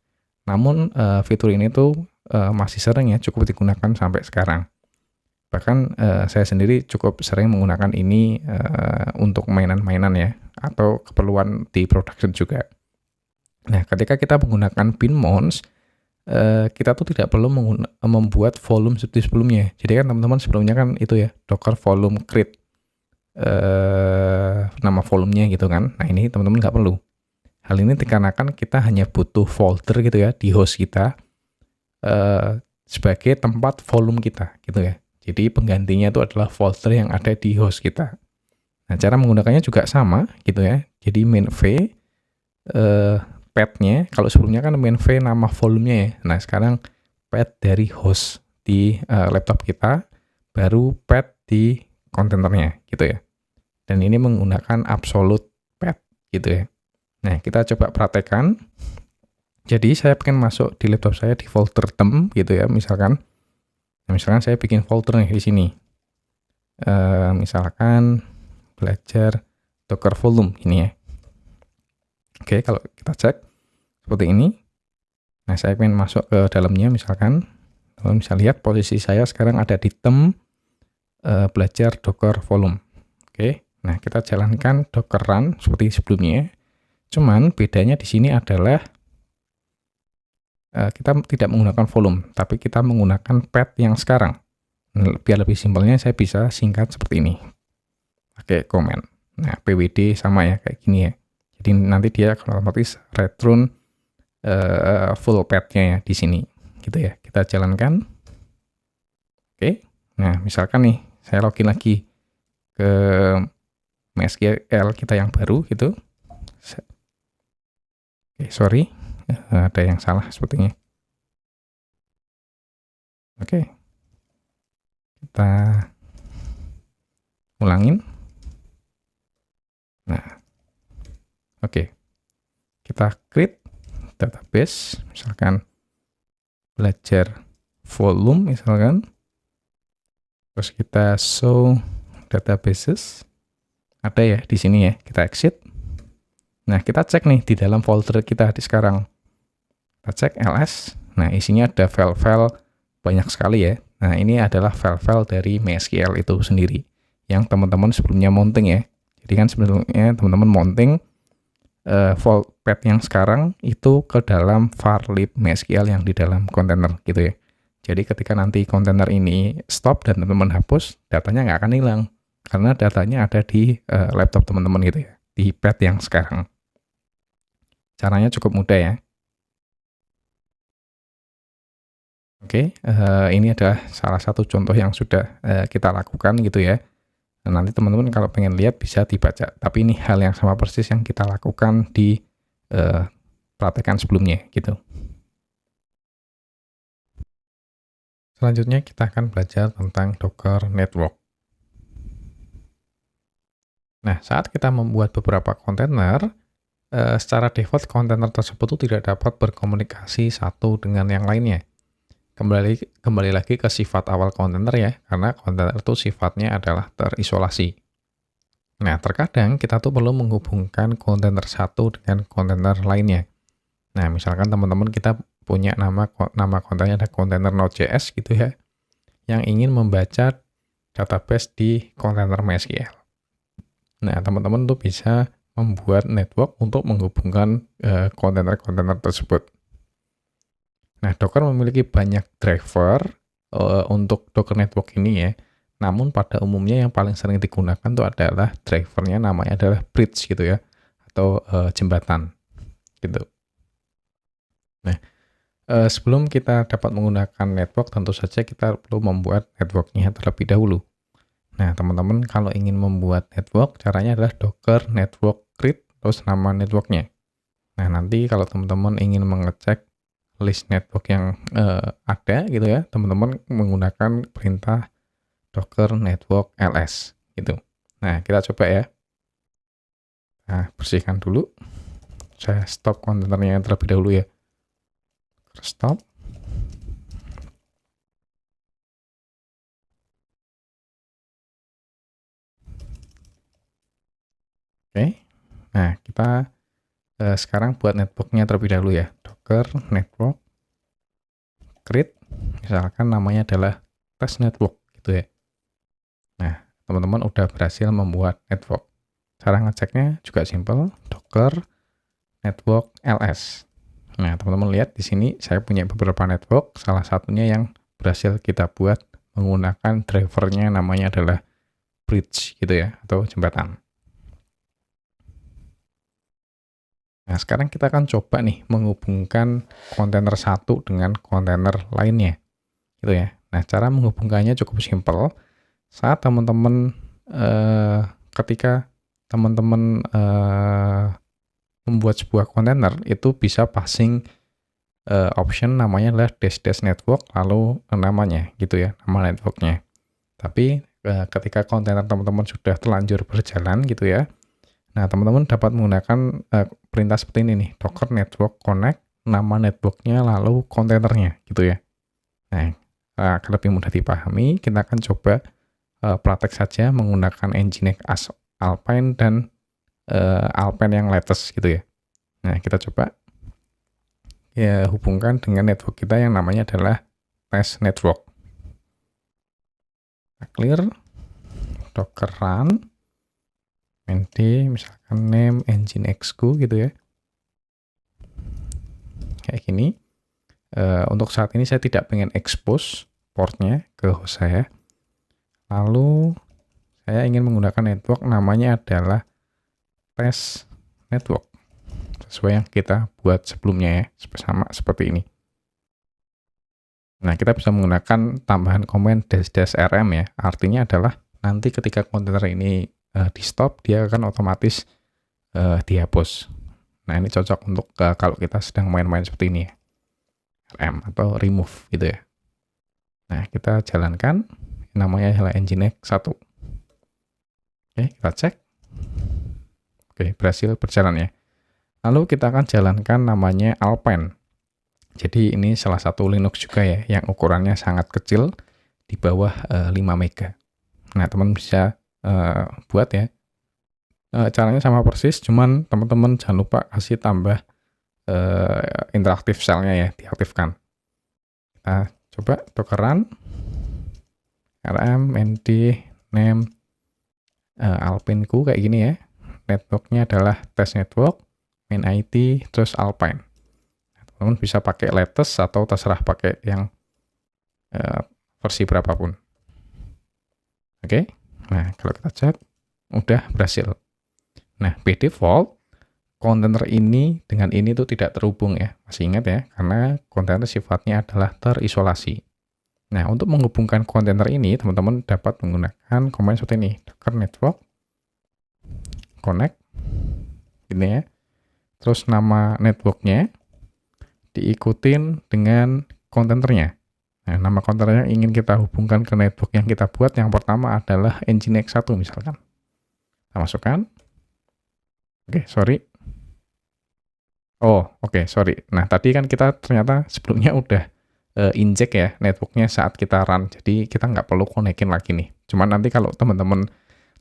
Namun fitur ini tuh masih sering ya, cukup digunakan sampai sekarang. Bahkan saya sendiri cukup sering menggunakan ini untuk mainan-mainan ya, atau keperluan di production juga. Nah, ketika kita menggunakan bin mons, kita tuh tidak perlu membuat volume seperti sebelumnya. Jadi kan teman-teman sebelumnya kan itu ya, docker volume create nama volumenya gitu kan. Nah, ini teman-teman nggak perlu. Hal ini dikarenakan kita hanya butuh folder gitu ya di host kita sebagai tempat volume kita gitu ya. Jadi penggantinya itu adalah folder yang ada di host kita. Nah, cara menggunakannya juga sama gitu ya. Jadi main v path-nya, kalau sebelumnya kan main v nama volumenya ya. Nah, sekarang path dari host di laptop kita, baru path di kontainernya gitu ya. Dan ini menggunakan absolute path gitu ya. Nah, kita coba praktekkan. Jadi saya pengen masuk di laptop saya di folder tem gitu ya, misalkan. Nah, misalkan saya bikin folder nih di sini. Misalkan belajar docker volume ini ya. Oke, kalau kita cek seperti ini. Nah, saya pengen masuk ke dalamnya misalkan. Teman bisa lihat posisi saya sekarang ada di tem belajar docker volume. Oke. Nah, kita jalankan docker run seperti sebelumnya. Cuman bedanya di sini adalah kita tidak menggunakan volume, tapi kita menggunakan path yang sekarang. Biar lebih simpelnya saya bisa singkat seperti ini. Pakai command. Nah, pwd sama ya kayak gini ya. Jadi nanti dia akan otomatis return full path-nya ya di sini. Gitu ya. Kita jalankan. Oke. Nah, misalkan nih saya login lagi ke MySQL kita yang baru gitu. Oke, sorry. Ada yang salah sepertinya. Oke. Kita ulangin. Nah. Oke. Kita create database, misalkan belajar volume misalkan. Terus kita show databases. Ada ya di sini ya, kita exit. Nah, kita cek nih di dalam folder kita di sekarang. Kita cek ls. Nah, isinya ada file-file banyak sekali ya. Nah, ini adalah file-file dari MySQL itu sendiri yang teman-teman sebelumnya mounting ya. Jadi kan sebelumnya teman-teman mounting path yang sekarang itu ke dalam var lib MySQL yang di dalam kontainer gitu ya. Jadi ketika nanti kontainer ini stop dan teman-teman hapus, datanya nggak akan hilang. Karena datanya ada di laptop teman-teman gitu ya, di path yang sekarang. Caranya cukup mudah ya. Oke, ini adalah salah satu contoh yang sudah kita lakukan gitu ya. Nah, nanti teman-teman kalau pengen lihat bisa dibaca. Tapi ini hal yang sama persis yang kita lakukan di praktekan sebelumnya gitu. Selanjutnya kita akan belajar tentang Docker Network. Nah, saat kita membuat beberapa kontainer, secara default kontainer tersebut itu tidak dapat berkomunikasi satu dengan yang lainnya. Kembali lagi ke sifat awal kontainer ya, karena kontainer itu sifatnya adalah terisolasi. Nah, terkadang kita tuh perlu menghubungkan kontainer satu dengan kontainer lainnya. Nah, misalkan teman-teman kita punya nama kontennya ada kontainer Node.js gitu ya, yang ingin membaca database di kontainer MySQL. Nah, teman-teman tuh bisa membuat network untuk menghubungkan kontainer-kontainer tersebut. Nah, Docker memiliki banyak driver untuk Docker Network ini ya. Namun pada umumnya yang paling sering digunakan itu adalah drivernya namanya adalah bridge gitu ya, atau jembatan gitu. Nah, sebelum kita dapat menggunakan network, tentu saja kita perlu membuat networknya terlebih dahulu. Nah, teman-teman kalau ingin membuat network, caranya adalah Docker Network Create, terus nama networknya. Nah, nanti kalau teman-teman ingin mengecek list network yang ada gitu ya, teman-teman menggunakan perintah docker network ls gitu. Nah, kita coba ya. Nah, bersihkan dulu. Saya stop kontainernya terlebih dahulu ya. Stop. Oke. Nah, kita sekarang buat networknya terlebih dahulu ya. Docker network create. Misalkan namanya adalah test network gitu ya. Nah, teman-teman udah berhasil membuat network. Cara ngeceknya juga simple, docker network ls. Nah, teman-teman lihat di sini saya punya beberapa network, salah satunya yang berhasil kita buat menggunakan drivernya namanya adalah bridge gitu ya, atau jembatan. Nah, sekarang kita akan coba nih menghubungkan kontainer satu dengan kontainer lainnya gitu ya. Nah, cara menghubungkannya cukup simpel. Saat teman-teman ketika teman-teman membuat sebuah kontainer, itu bisa passing option namanya adalah dash network, lalu namanya gitu ya, nama networknya. Tapi ketika kontainer teman-teman sudah terlanjur berjalan gitu ya, nah teman-teman dapat menggunakan perintah seperti ini nih, docker network connect, nama networknya lalu kontainernya gitu ya. Nah, agar lebih mudah dipahami, kita akan coba praktek saja menggunakan Nginx Alpine dan Alpine yang latest gitu ya. Nah, kita coba ya hubungkan dengan network kita yang namanya adalah test network. Kita clear, docker run, md, misalkan name nginxku gitu ya. Kayak gini. Untuk saat ini saya tidak pengen expose portnya ke host saya. Lalu saya ingin menggunakan network namanya adalah test network. Sesuai yang kita buat sebelumnya ya, sama seperti ini. Nah, kita bisa menggunakan tambahan komen -rm ya. Artinya adalah nanti ketika kontainer ini di stop, dia akan otomatis dihapus. Nah, ini cocok untuk kalau kita sedang main-main seperti ini ya. rm atau remove gitu ya. Nah, kita jalankan. Namanya adalah Nginx 1. Oke, kita cek. Oke, berhasil berjalan ya. Lalu kita akan jalankan namanya Alpine. Jadi ini salah satu Linux juga ya, yang ukurannya sangat kecil, di bawah 5 mega. Nah, teman bisa buat ya. Caranya sama persis, cuman teman-teman jangan lupa kasih tambah interaktif shell-nya ya, diaktifkan. Kita coba docker run, rm, md, name, alpine-ku kayak gini ya. Networknya adalah test network, main IT, terus Alpine. Teman-teman bisa pakai latest atau terserah pakai yang versi berapapun. Oke, nah kalau kita cek, udah berhasil. Nah, by default, kontainer ini dengan ini tuh tidak terhubung ya. Masih ingat ya, karena kontainer sifatnya adalah terisolasi. Nah, untuk menghubungkan kontainer ini, teman-teman dapat menggunakan command seperti ini, docker network connect, ini ya. Terus nama networknya diikutin dengan kontainernya. Nah, nama kontainernya ingin kita hubungkan ke network yang kita buat. Yang pertama adalah Nginx 1 misalkan. Kita masukkan. Oke, sorry. Oh, oke, sorry. Nah, tadi kan kita ternyata sebelumnya udah inject ya networknya saat kita run. Jadi kita nggak perlu konekin lagi nih. Cuman nanti kalau teman-teman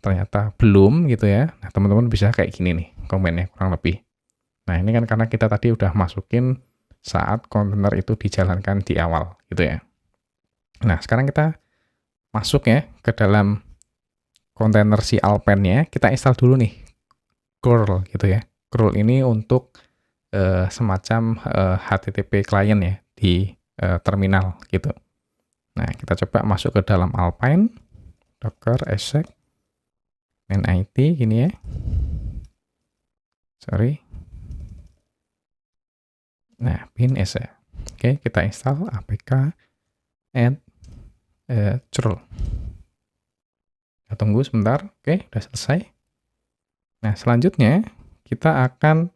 ternyata belum gitu ya, nah teman-teman bisa kayak gini nih komennya kurang lebih. Nah, ini kan karena kita tadi udah masukin saat kontainer itu dijalankan di awal gitu ya. Nah, sekarang kita masuk ya ke dalam kontainer si Alpine-nya, kita install dulu nih curl gitu ya. Curl ini untuk semacam HTTP client ya di terminal gitu. Nah, kita coba masuk ke dalam Alpine, docker exec main IT gini ya. Sorry. Nah, bin exe. Oke, kita install apk add curl. Kita tunggu sebentar. Oke, udah selesai. Nah, selanjutnya kita akan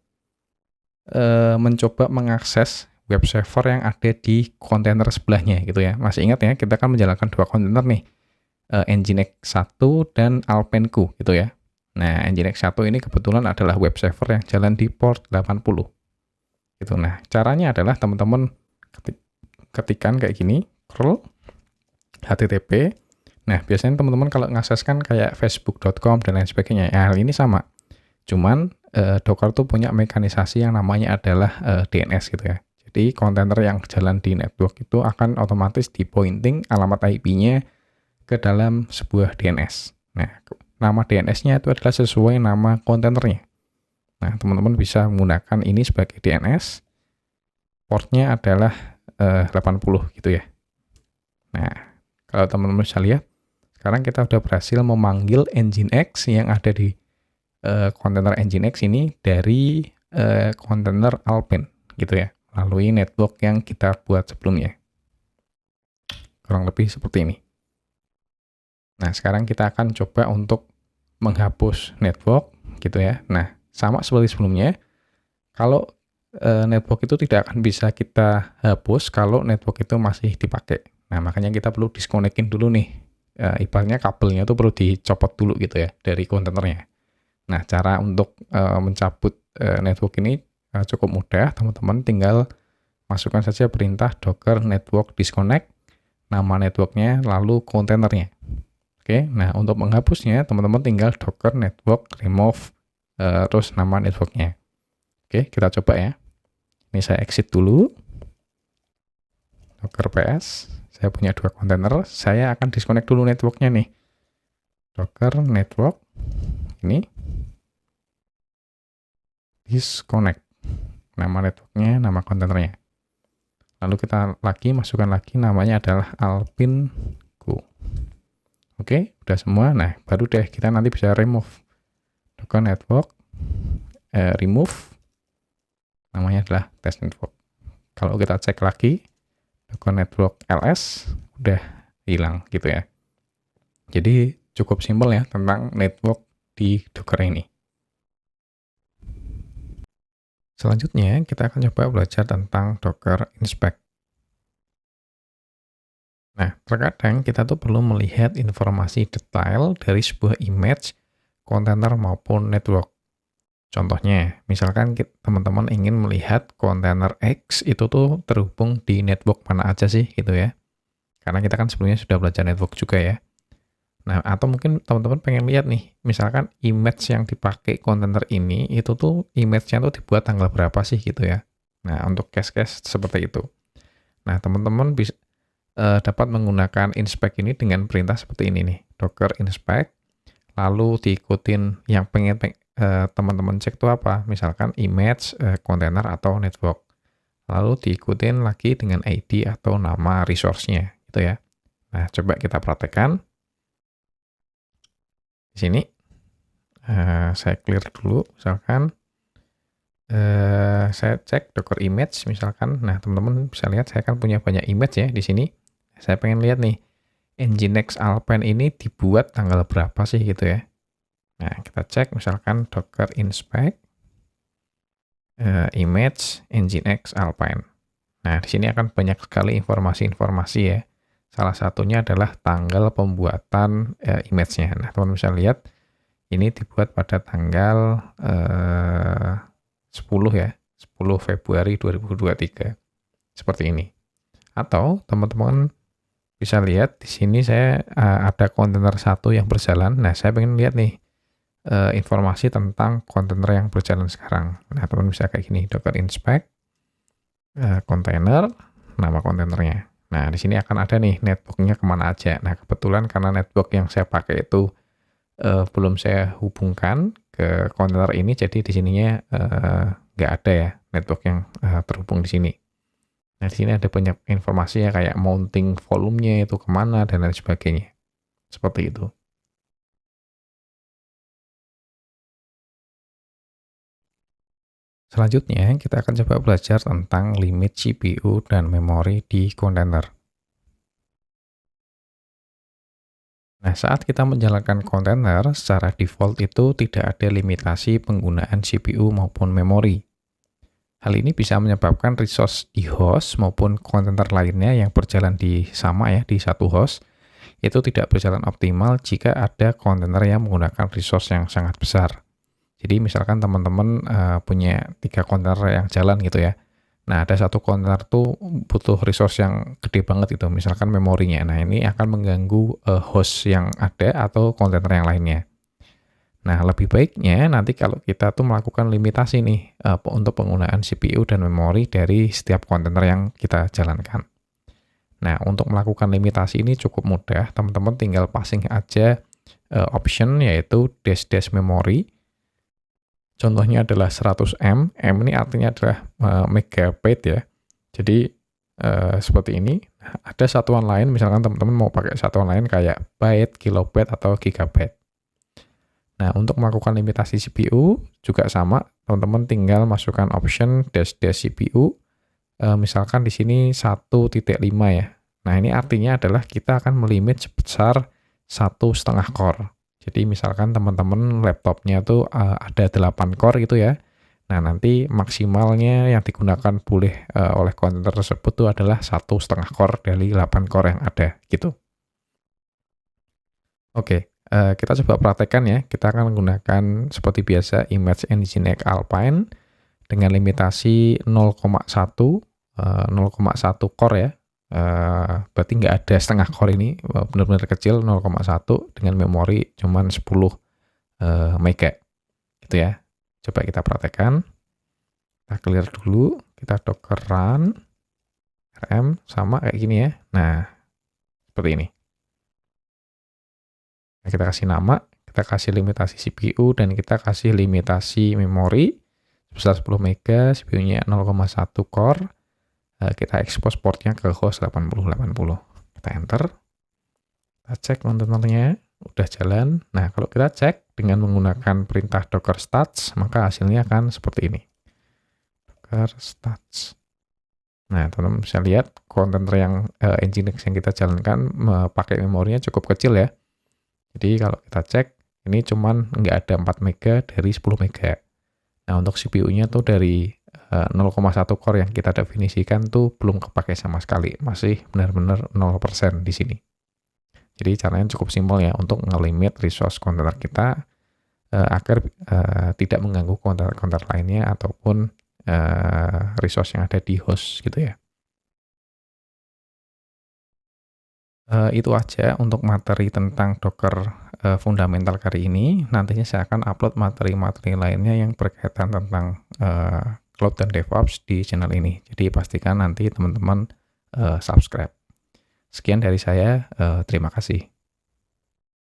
mencoba mengakses web server yang ada di kontainer sebelahnya gitu ya. Masih ingat ya, kita kan menjalankan dua kontainer nih, Nginx 1 dan Alpine-ku gitu ya. Nah, Nginx 1 ini kebetulan adalah web server yang jalan di port 80 gitu. Nah, caranya adalah teman-teman ketikan kayak gini, curl http. Nah, biasanya teman-teman kalau ngakses kan kayak facebook.com dan lain sebagainya. Ya, hal ini sama. Cuman Docker tuh punya mekanisasi yang namanya adalah DNS gitu ya. Jadi kontainer yang jalan di network itu akan otomatis di pointing alamat IP-nya ke dalam sebuah DNS. Nah, nama DNS-nya itu adalah sesuai nama kontainernya. Nah, teman-teman bisa menggunakan ini sebagai DNS. Portnya adalah 80 gitu ya. Nah, kalau teman-teman bisa lihat, sekarang kita sudah berhasil memanggil Nginx yang ada di kontainer Nginx ini dari kontainer Alpine gitu ya, melalui network yang kita buat sebelumnya. Kurang lebih seperti ini. Nah, sekarang kita akan coba untuk menghapus network gitu ya. Nah, sama seperti sebelumnya, kalau network itu tidak akan bisa kita hapus kalau network itu masih dipakai. Nah, makanya kita perlu disconnectin dulu nih. Ibaratnya kabelnya itu perlu dicopot dulu gitu ya dari kontainernya. Nah, cara untuk mencabut network ini cukup mudah. Teman-teman tinggal masukkan saja perintah docker network disconnect, nama networknya, lalu kontainernya. Oke, nah untuk menghapusnya, teman-teman tinggal docker network remove, terus nama networknya. Oke, kita coba ya. Ini saya exit dulu. Docker ps, saya punya dua kontainer, saya akan disconnect dulu networknya nih. Docker network, ini. Disconnect, nama networknya, nama kontainernya. Lalu kita masukkan lagi namanya adalah Alpine-ku. Oke, udah semua. Nah, baru deh kita nanti bisa remove. Docker network, remove, namanya adalah test network. Kalau kita cek lagi, Docker network ls udah hilang gitu ya. Jadi cukup simpel ya tentang network di Docker ini. Selanjutnya, kita akan coba belajar tentang Docker inspect. Nah, terkadang kita tuh perlu melihat informasi detail dari sebuah image, kontainer maupun network. Contohnya, misalkan teman-teman ingin melihat kontainer X itu tuh terhubung di network mana aja sih gitu ya. Karena kita kan sebelumnya sudah belajar network juga ya. Nah, atau mungkin teman-teman pengen lihat nih, misalkan image yang dipakai kontainer ini, itu tuh image-nya tuh dibuat tanggal berapa sih gitu ya. Nah, untuk case-case seperti itu. Nah, teman-teman bisa dapat menggunakan inspect ini dengan perintah seperti ini nih, docker inspect, lalu diikutin yang pengen teman-teman cek itu apa, misalkan image, kontainer, atau network. Lalu diikutin lagi dengan ID atau nama resource-nya gitu ya. Nah, coba kita praktekkan. Di sini saya clear dulu, misalkan saya cek docker image misalkan. Nah, teman-teman bisa lihat saya kan punya banyak image ya di sini. Saya pengen lihat nih, Nginx Alpine ini dibuat tanggal berapa sih gitu ya. Nah, kita cek misalkan docker inspect image Nginx Alpine. Nah, di sini akan banyak sekali informasi-informasi ya. Salah satunya adalah tanggal pembuatan image-nya. Nah, teman-teman bisa lihat ini dibuat pada tanggal 10 ya, 10 Februari 2023. Seperti ini. Atau teman-teman bisa lihat di sini saya ada kontainer satu yang berjalan. Nah, saya pengen lihat nih informasi tentang kontainer yang berjalan sekarang. Nah, teman-teman bisa kayak gini, docker inspect kontainer, nama kontainernya. Nah, di sini akan ada nih network-nya kemana aja. Nah, kebetulan karena network yang saya pakai itu belum saya hubungkan ke kontainer ini, jadi di sininya nggak ada ya network yang terhubung di sini. Nah, di sini ada banyak informasi ya kayak mounting volumenya itu kemana dan lain sebagainya. Seperti itu. Selanjutnya, kita akan coba belajar tentang limit CPU dan memori di kontainer. Nah, saat kita menjalankan kontainer, secara default itu tidak ada limitasi penggunaan CPU maupun memori. Hal ini bisa menyebabkan resource di host maupun kontainer lainnya yang berjalan di sama ya, di satu host, itu tidak berjalan optimal jika ada kontainer yang menggunakan resource yang sangat besar. Jadi misalkan teman-teman punya 3 kontainer yang jalan gitu ya. Nah, ada satu kontainer tuh butuh resource yang gede banget itu, misalkan memorinya. Nah, ini akan mengganggu host yang ada atau kontainer yang lainnya. Nah, lebih baiknya nanti kalau kita tuh melakukan limitasi nih untuk penggunaan CPU dan memori dari setiap kontainer yang kita jalankan. Nah, untuk melakukan limitasi ini cukup mudah, teman-teman tinggal passing aja option yaitu dash memori. Contohnya adalah 100M, M ini artinya adalah megabyte ya. Jadi seperti ini. Nah, ada satuan lain, misalkan teman-teman mau pakai satuan lain kayak byte, kilobyte, atau gigabyte. Nah, untuk melakukan limitasi CPU juga sama, teman-teman tinggal masukkan option dash CPU. Misalkan di sini 1.5 ya. Nah, ini artinya adalah kita akan melimit sebesar 1,5 core. Jadi misalkan teman-teman laptopnya tuh ada 8 core gitu ya. Nah, nanti maksimalnya yang digunakan boleh oleh kontainer tersebut tuh adalah 1,5 core dari 8 core yang ada gitu. Oke, kita coba praktekkan ya. Kita akan menggunakan seperti biasa Image Nginx Alpine dengan limitasi 0,1 core ya. Berarti nggak ada setengah core ini, benar-benar kecil 0,1 dengan memori cuman 10 mega gitu ya. Coba kita praktekkan. Kita clear dulu, kita docker run rm sama kayak gini ya. Nah, seperti ini. Nah, kita kasih nama, kita kasih limitasi CPU, dan kita kasih limitasi memori sebesar 10 mega, CPU-nya 0,1 core. Kita expose portnya ke host 8080. Kita enter. Kita cek kontainernya, udah jalan. Nah, kalau kita cek dengan menggunakan perintah docker stats, maka hasilnya akan seperti ini. Docker stats. Nah, teman-teman bisa lihat kontainer yang Nginx yang kita jalankan pakai memorinya cukup kecil ya. Jadi kalau kita cek, ini cuman nggak ada 4 mega dari 10 mega. Nah, untuk CPU-nya tuh dari 0,1 core yang kita definisikan tuh belum kepakai sama sekali. Masih benar-benar 0% di sini. Jadi caranya cukup simpel ya untuk ngelimit resource kontainer kita agar tidak mengganggu kontainer lainnya ataupun resource yang ada di host gitu ya. Itu aja untuk materi tentang Docker fundamental kali ini. Nantinya saya akan upload materi-materi lainnya yang berkaitan tentang Cloud dan DevOps di channel ini. Jadi pastikan nanti teman-teman subscribe. Sekian dari saya, terima kasih.